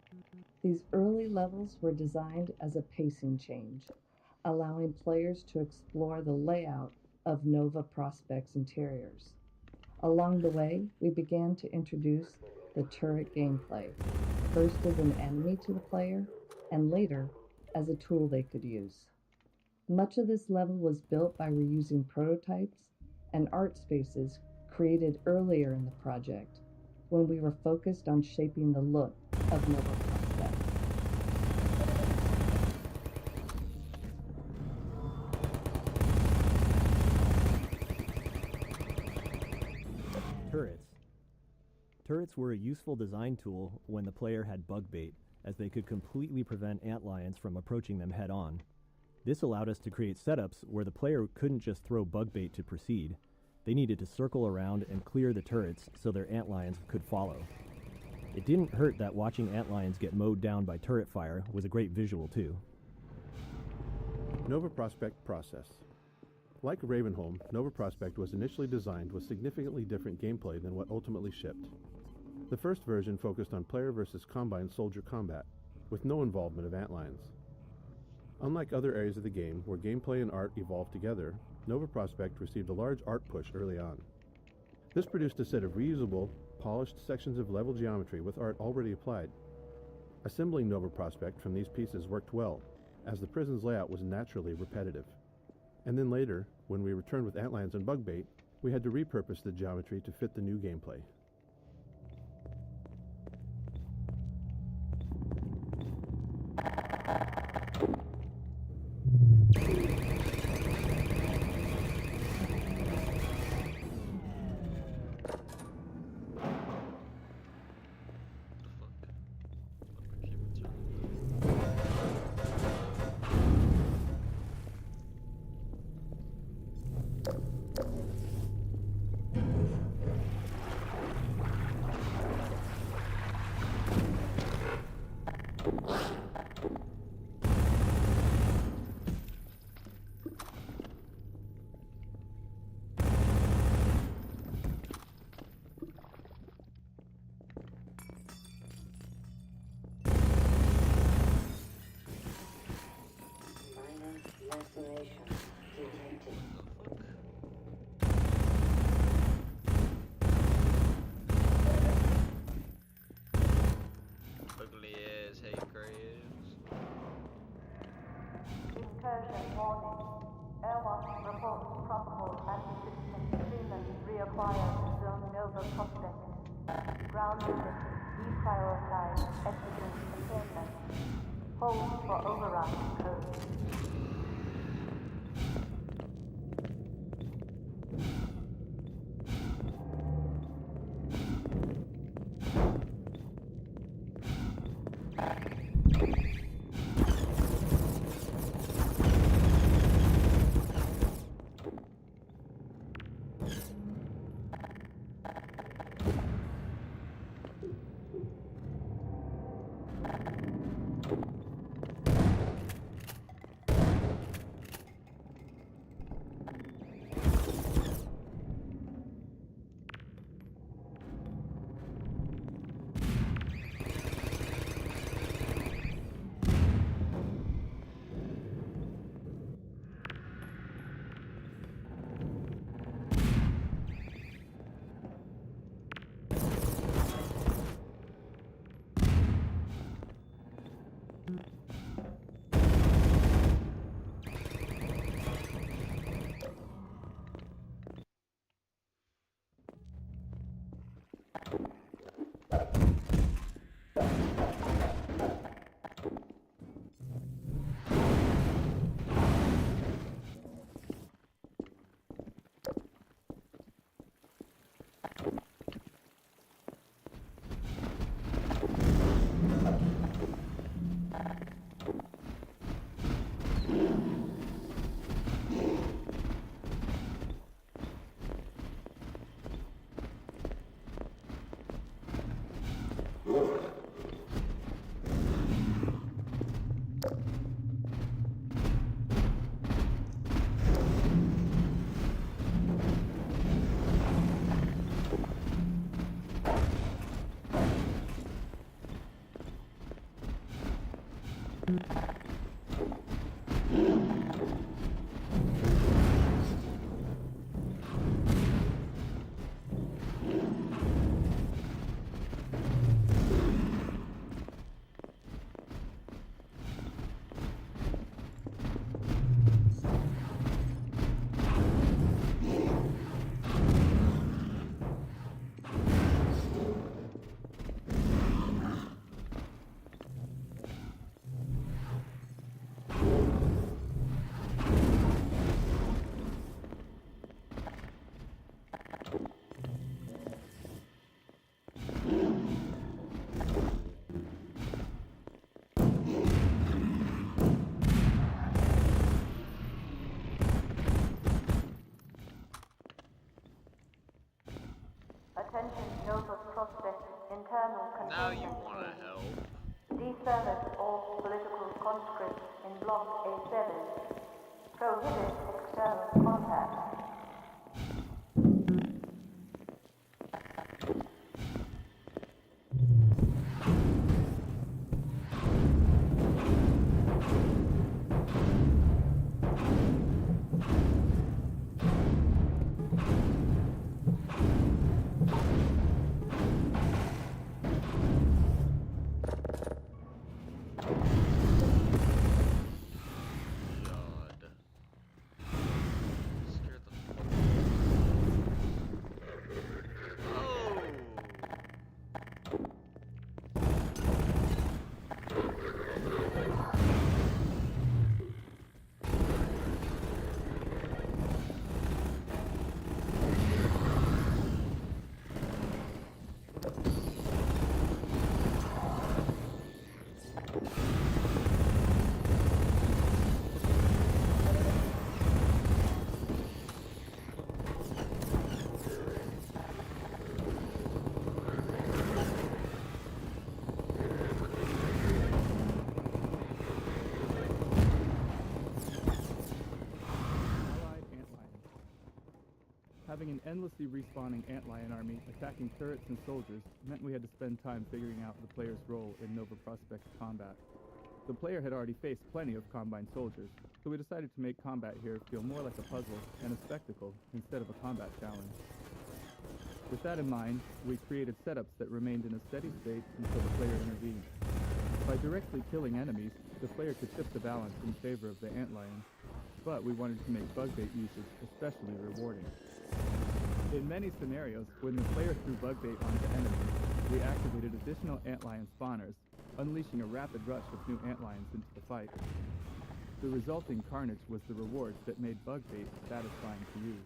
These early levels were designed as a pacing change, allowing players to explore the layout of Nova Prospect's interiors. Along the way, we began to introduce the turret gameplay, first as an enemy to the player, and later as a tool they could use. Much of this level was built by reusing prototypes and art spaces created earlier in the project, when we were focused on shaping the look of Nova Prospect. Turrets. Turrets were a useful design tool when the player had bug bait, as they could completely prevent antlions from approaching them head-on. This allowed us to create setups where the player couldn't just throw bug bait to proceed. They needed to circle around and clear the turrets so their antlions could follow. It didn't hurt that watching antlions get mowed down by turret fire was a great visual too. Nova Prospect process. Like Ravenholm, Nova Prospect was initially designed with significantly different gameplay than what ultimately shipped. The first version focused on player versus combine soldier combat, with no involvement of antlions. Unlike other areas of the game where gameplay and art evolved together, Nova Prospect received a large art push early on. This produced a set of reusable, polished sections of level geometry with art already applied. Assembling Nova Prospect from these pieces worked well, as the prison's layout was naturally repetitive. And then later, when we returned with antlions and bug bait, we had to repurpose the geometry to fit the new gameplay. Ugly as hay crabs. Incursion warning. Airwatch reports probable anti-system Freeman reacquired Zone Nova Prospect. Ground units deprioritize exigent containment. Hold for override code. Attention Nova Prospect internal control Now you center. wanna help. Deservice all political conscripts in Block A7. Prohibit external contact. Having an endlessly respawning antlion army attacking turrets and soldiers meant we had to spend time figuring out the player's role in Nova Prospect combat. The player had already faced plenty of Combine soldiers, so we decided to make combat here feel more like a puzzle and a spectacle instead of a combat challenge. With that in mind, we created setups that remained in a steady state until the player intervened. By directly killing enemies, the player could tip the balance in favor of the antlions, but we wanted to make bug bait usage especially rewarding. In many scenarios, when the player threw bug bait onto enemies, we activated additional antlion spawners, unleashing a rapid rush of new antlions into the fight. The resulting carnage was the reward that made bug bait satisfying to use.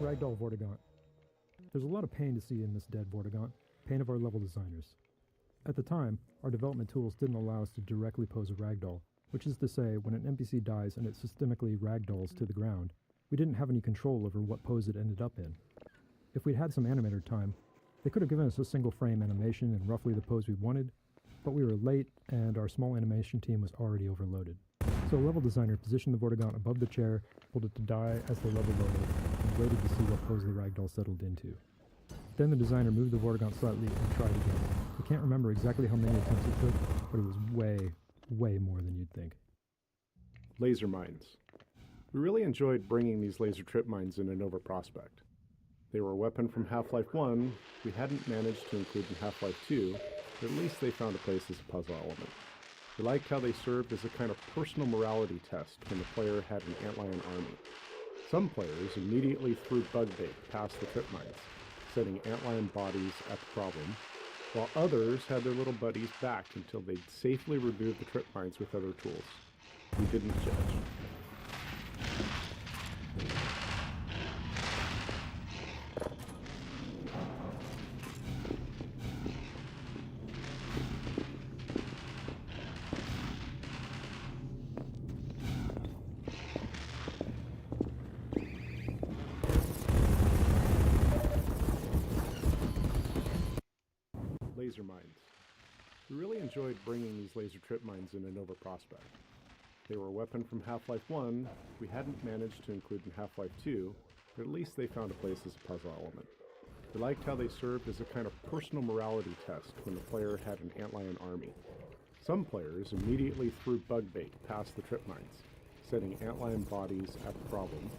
Ragdoll Vortigaunt. There's a lot of pain to see in this dead Vortigaunt, pain of our level designers. At the time, our development tools didn't allow us to directly pose a ragdoll, which is to say, when an NPC dies and it systemically ragdolls to the ground, we didn't have any control over what pose it ended up in. If we'd had some animator time, they could have given us a single frame animation and roughly the pose we wanted, but we were late and our small animation team was already overloaded. So a level designer positioned the Vortigaunt above the chair, told it to die as the level loaded, and waited to see what pose the ragdoll settled into. Then the designer moved the Vortigaunt slightly and tried again. I can't remember exactly how many attempts it took, but it was way more than you'd think. Laser mines. We really enjoyed bringing these laser trip mines into Nova Prospect. They were a weapon from Half-Life 1 we hadn't managed to include in Half-Life 2, but at least they found a place as a puzzle element. We liked how they served as a kind of personal morality test when the player had an antlion army. Some players immediately threw bug bait past the trip mines, setting antlion bodies at the problem, while others had their little buddies back until they'd safely removed the trip mines with other tools. We didn't judge. Laser mines. We really enjoyed bringing these laser trip mines into Nova Prospect. They were a weapon from Half-Life 1 we hadn't managed to include in Half-Life 2, but at least they found a place as a puzzle element. We liked how they served as a kind of personal morality test when the player had an antlion army. Some players immediately threw bug bait past the trip mines, setting antlion bodies at the problem.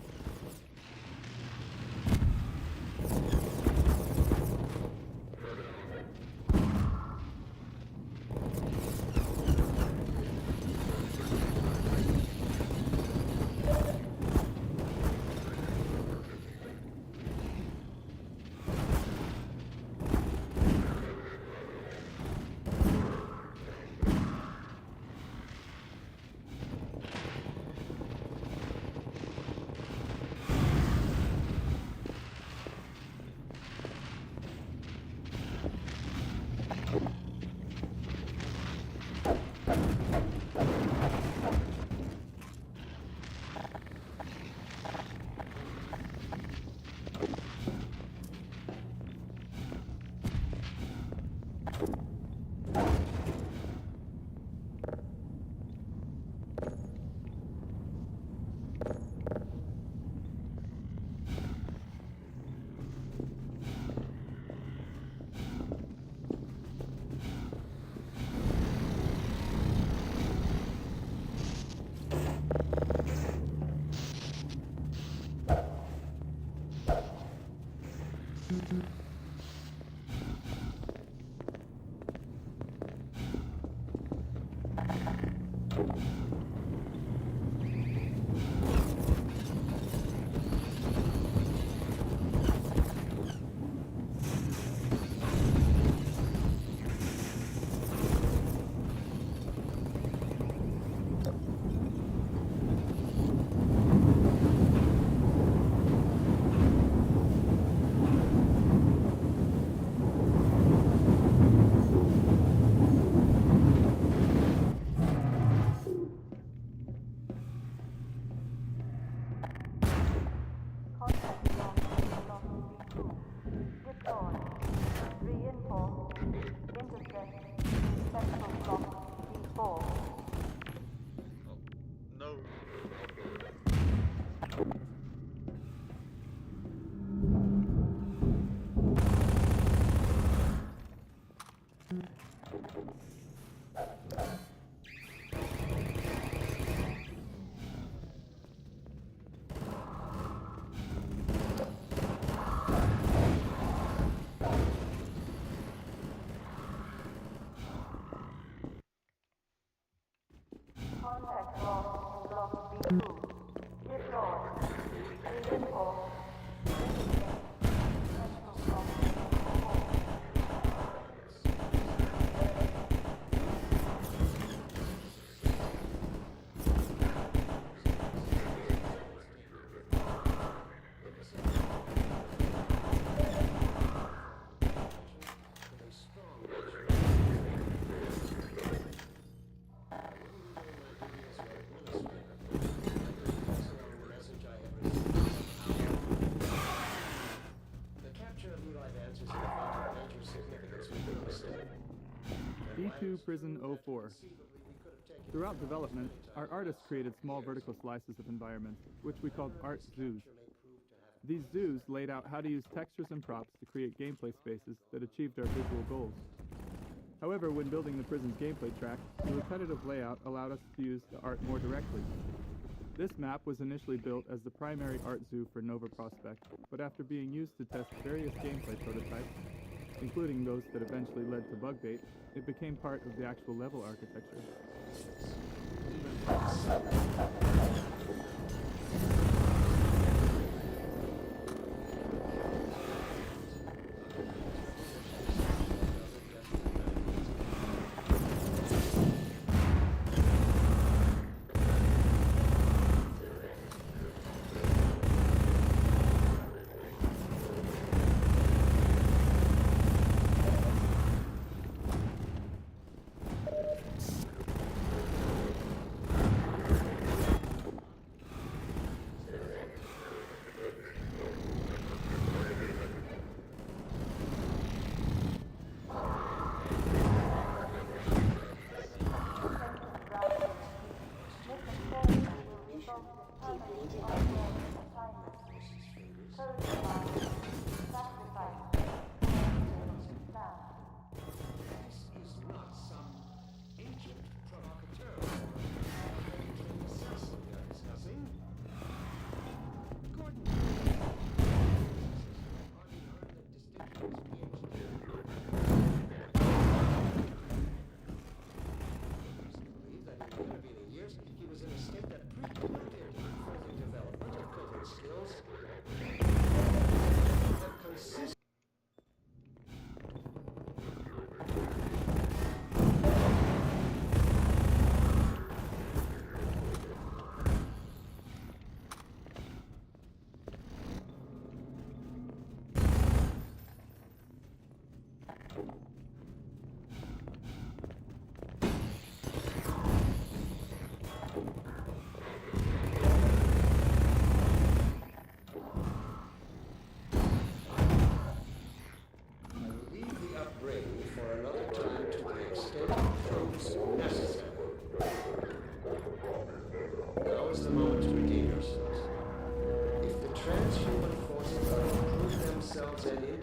T2 Prison 04. Throughout development, our artists created small vertical slices of environments, which we called art zoos. These zoos laid out how to use textures and props to create gameplay spaces that achieved our visual goals. However, when building the prison's gameplay track, the repetitive layout allowed us to use the art more directly. This map was initially built as the primary art zoo for Nova Prospekt, but after being used to test various gameplay prototypes, including those that eventually led to Bugbait, it became part of the actual level architecture.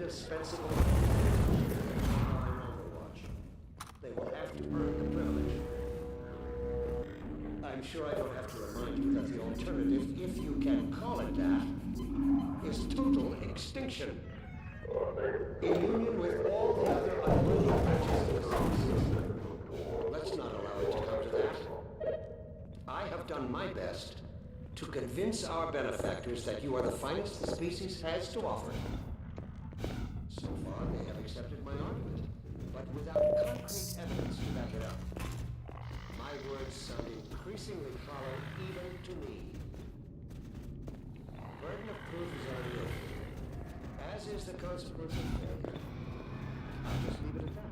Indispensable Overwatch. They will have to earn the privilege. I'm sure I don't have to remind you that the alternative, if you can call it that, is total extinction. In union with all the other unworthy branches of the species. Let's not allow it to come to that. I have done my best to convince our benefactors that you are the finest the species has to offer. So far, they have accepted my argument, but without concrete evidence to back it up. My words sound increasingly hollow even to me. Burden of proof is on you, as is the consequence of failure. I'll just leave it at that.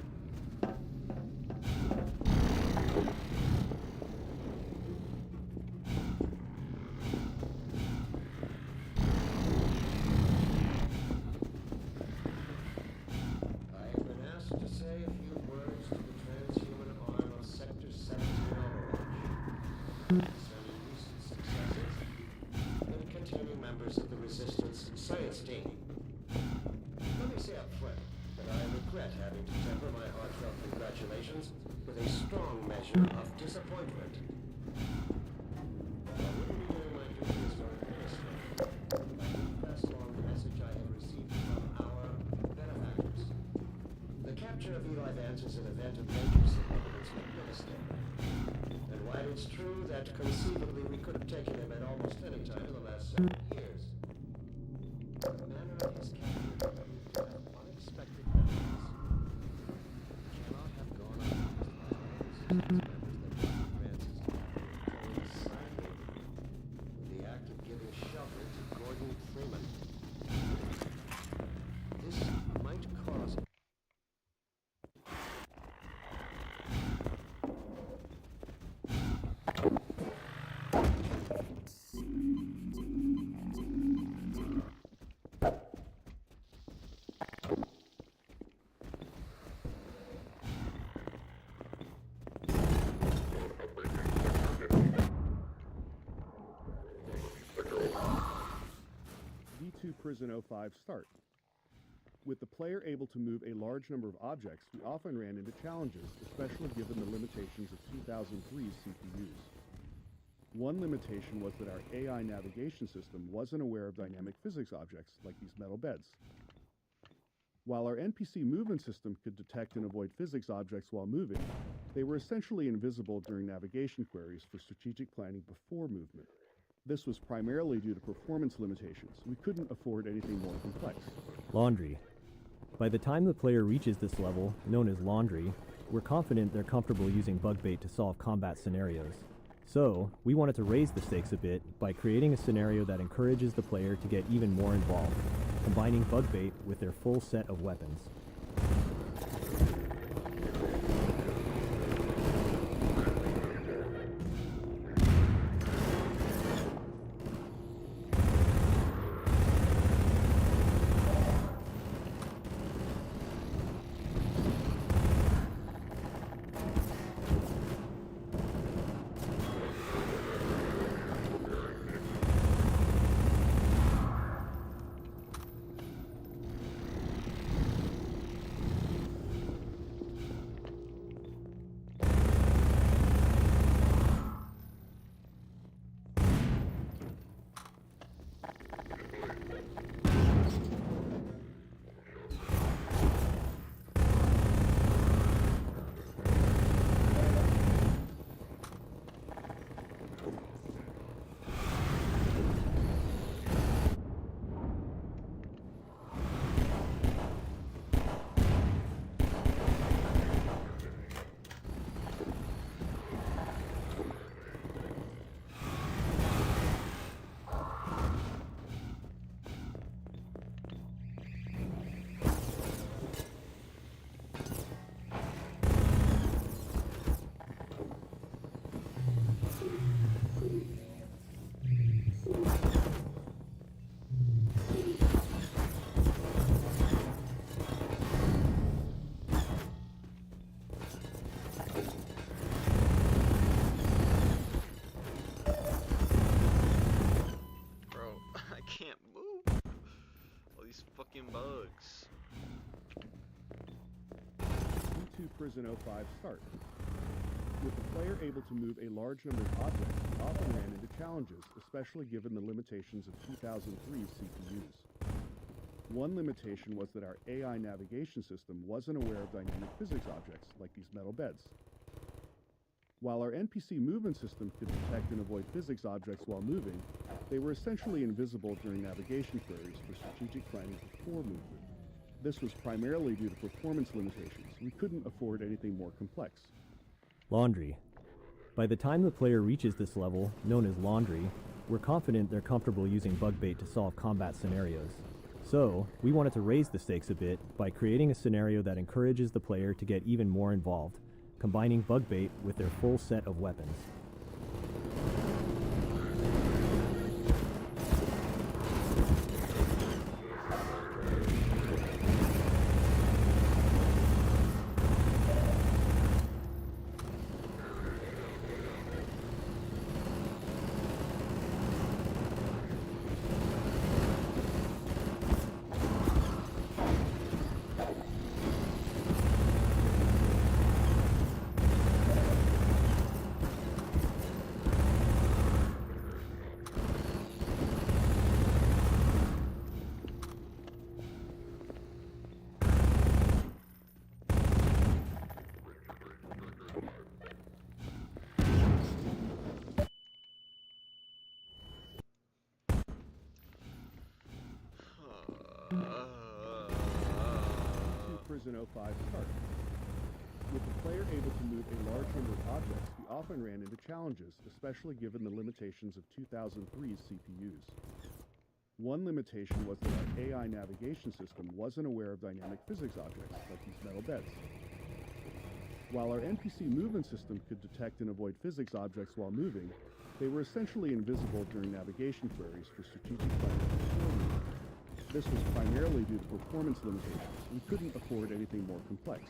Science team. Let me say up front that I regret having to temper my heartfelt congratulations with a strong measure of disappointment. I wouldn't be doing my duty as your administrator. I need to pass along the message I have received from our benefactors. The capture of Eli Vance is an event of major significance for Philistine. And while it's true that conceivably we could have taken him at almost any time in the last 7 years, the manner of his capture proved to have unexpected benefits. It cannot have gone unnoticed by all the members that Dr. Francis coincided with the act of giving shelter to Gordon Freeman. This might cause D2 Prison 05 start. With the player able to move a large number of objects, we often ran into challenges, especially given the limitations of 2003's CPUs. One limitation was that our AI navigation system wasn't aware of dynamic physics objects like these metal beds. While our NPC movement system could detect and avoid physics objects while moving, they were essentially invisible during navigation queries for strategic planning before movement. This was primarily due to performance limitations. We couldn't afford anything more complex. Laundry. By the time the player reaches this level, known as Laundry, we're confident they're comfortable using bug bait to solve combat scenarios. So, we wanted to raise the stakes a bit by creating a scenario that encourages the player to get even more involved, combining bug bait with their full set of weapons. Bugs. D2 Prison 05 start. With the player able to move a large number of objects, we often ran into challenges, especially given the limitations of 2003's CPUs. One limitation was that our AI navigation system wasn't aware of dynamic physics objects like these metal beds. While our NPC movement system could detect and avoid physics objects while moving, they were essentially invisible during navigation queries for strategic planning before movement. This was primarily due to performance limitations. We couldn't afford anything more complex. Laundry. By the time the player reaches this level, known as Laundry, we're confident they're comfortable using bug bait to solve combat scenarios. So, we wanted to raise the stakes a bit by creating a scenario that encourages the player to get even more involved, combining bug bait with their full set of weapons. Prison 05 start. With the player able to move a large number of objects, we often ran into challenges, especially given the limitations of 2003's CPUs. One limitation was that our AI navigation system wasn't aware of dynamic physics objects like these metal beds. While our NPC movement system could detect and avoid physics objects while moving, they were essentially invisible during navigation queries for strategic planning before movement. This was primarily due to performance limitations. We couldn't afford anything more complex.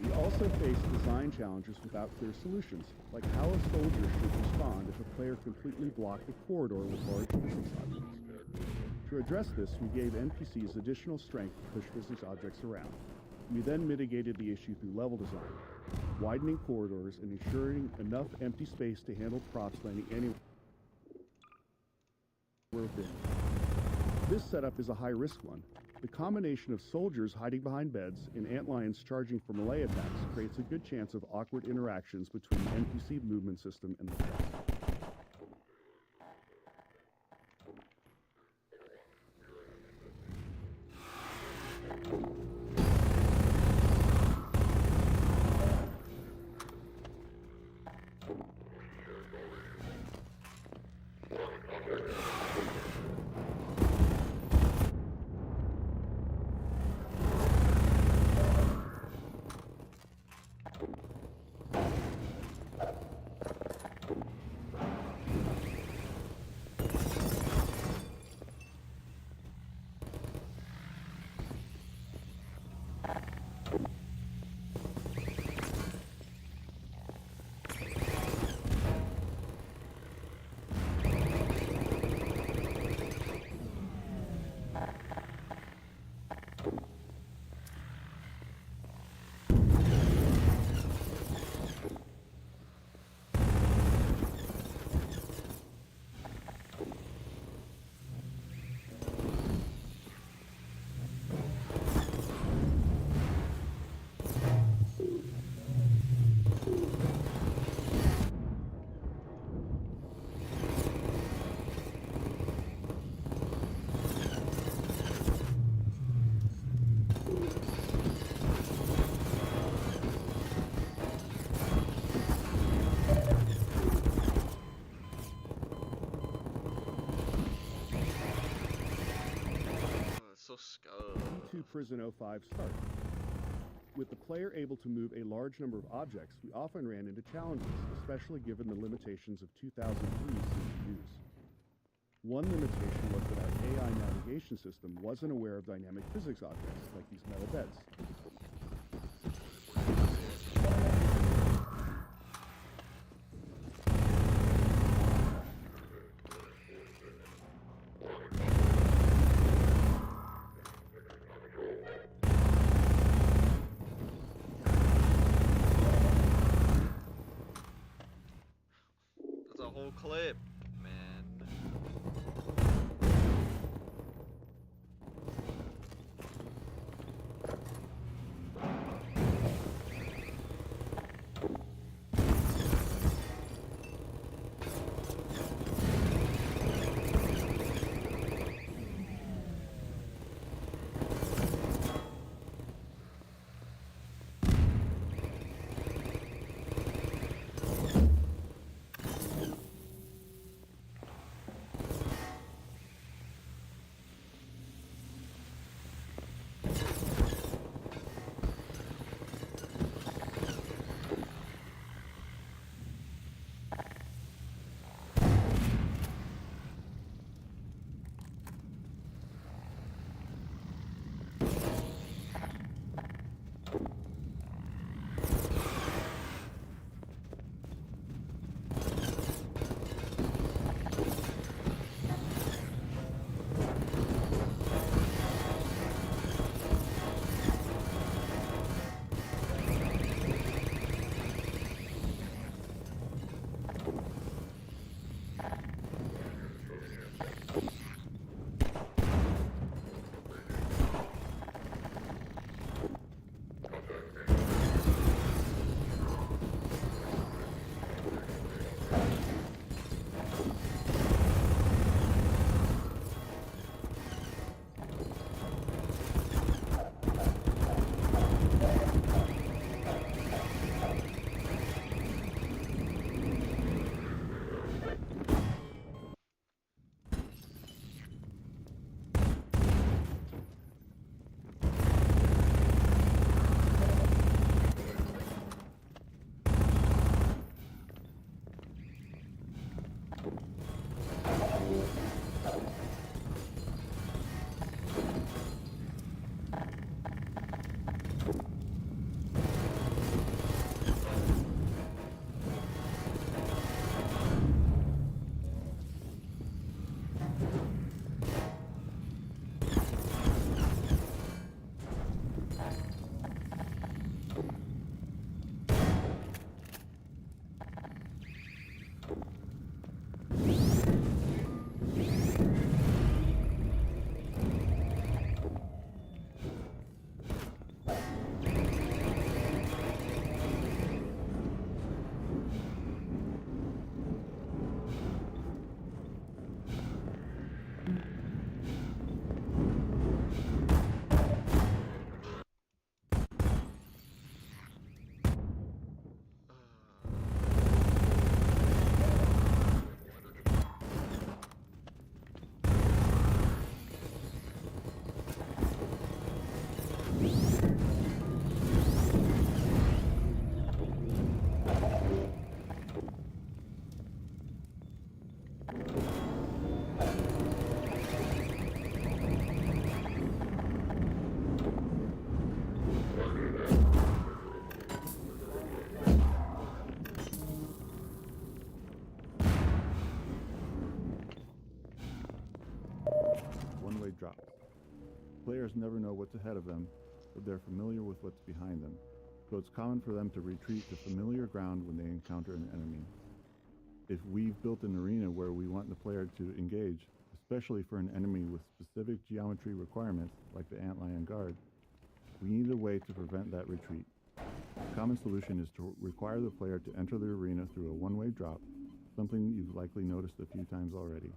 We also faced design challenges without clear solutions, like how a soldier should respond if a player completely blocked a corridor with large physics objects. To address this, we gave NPCs additional strength to push physics objects around. We then mitigated the issue through level design, widening corridors and ensuring enough empty space to handle props landing anywhere within. This setup is a high-risk one. The combination of soldiers hiding behind beds and antlions charging for melee attacks creates a good chance of awkward interactions between the NPC movement system and the threats. Skull. Prison 05 start. With the player able to move a large number of objects, we often ran into challenges, especially given the limitations of 2003 CPUs. One limitation was that our AI navigation system wasn't aware of dynamic physics objects, like these metal beds. Whole clip, man. one-way drops. Players never know what's ahead of them, but they're familiar with what's behind them, so it's common for them to retreat to familiar ground when they encounter an enemy. If we've built an arena where we want the player to engage, especially for an enemy with specific geometry requirements, like the antlion guard, we need a way to prevent that retreat. A common solution is to require the player to enter the arena through a one-way drop, something you've likely noticed a few times already.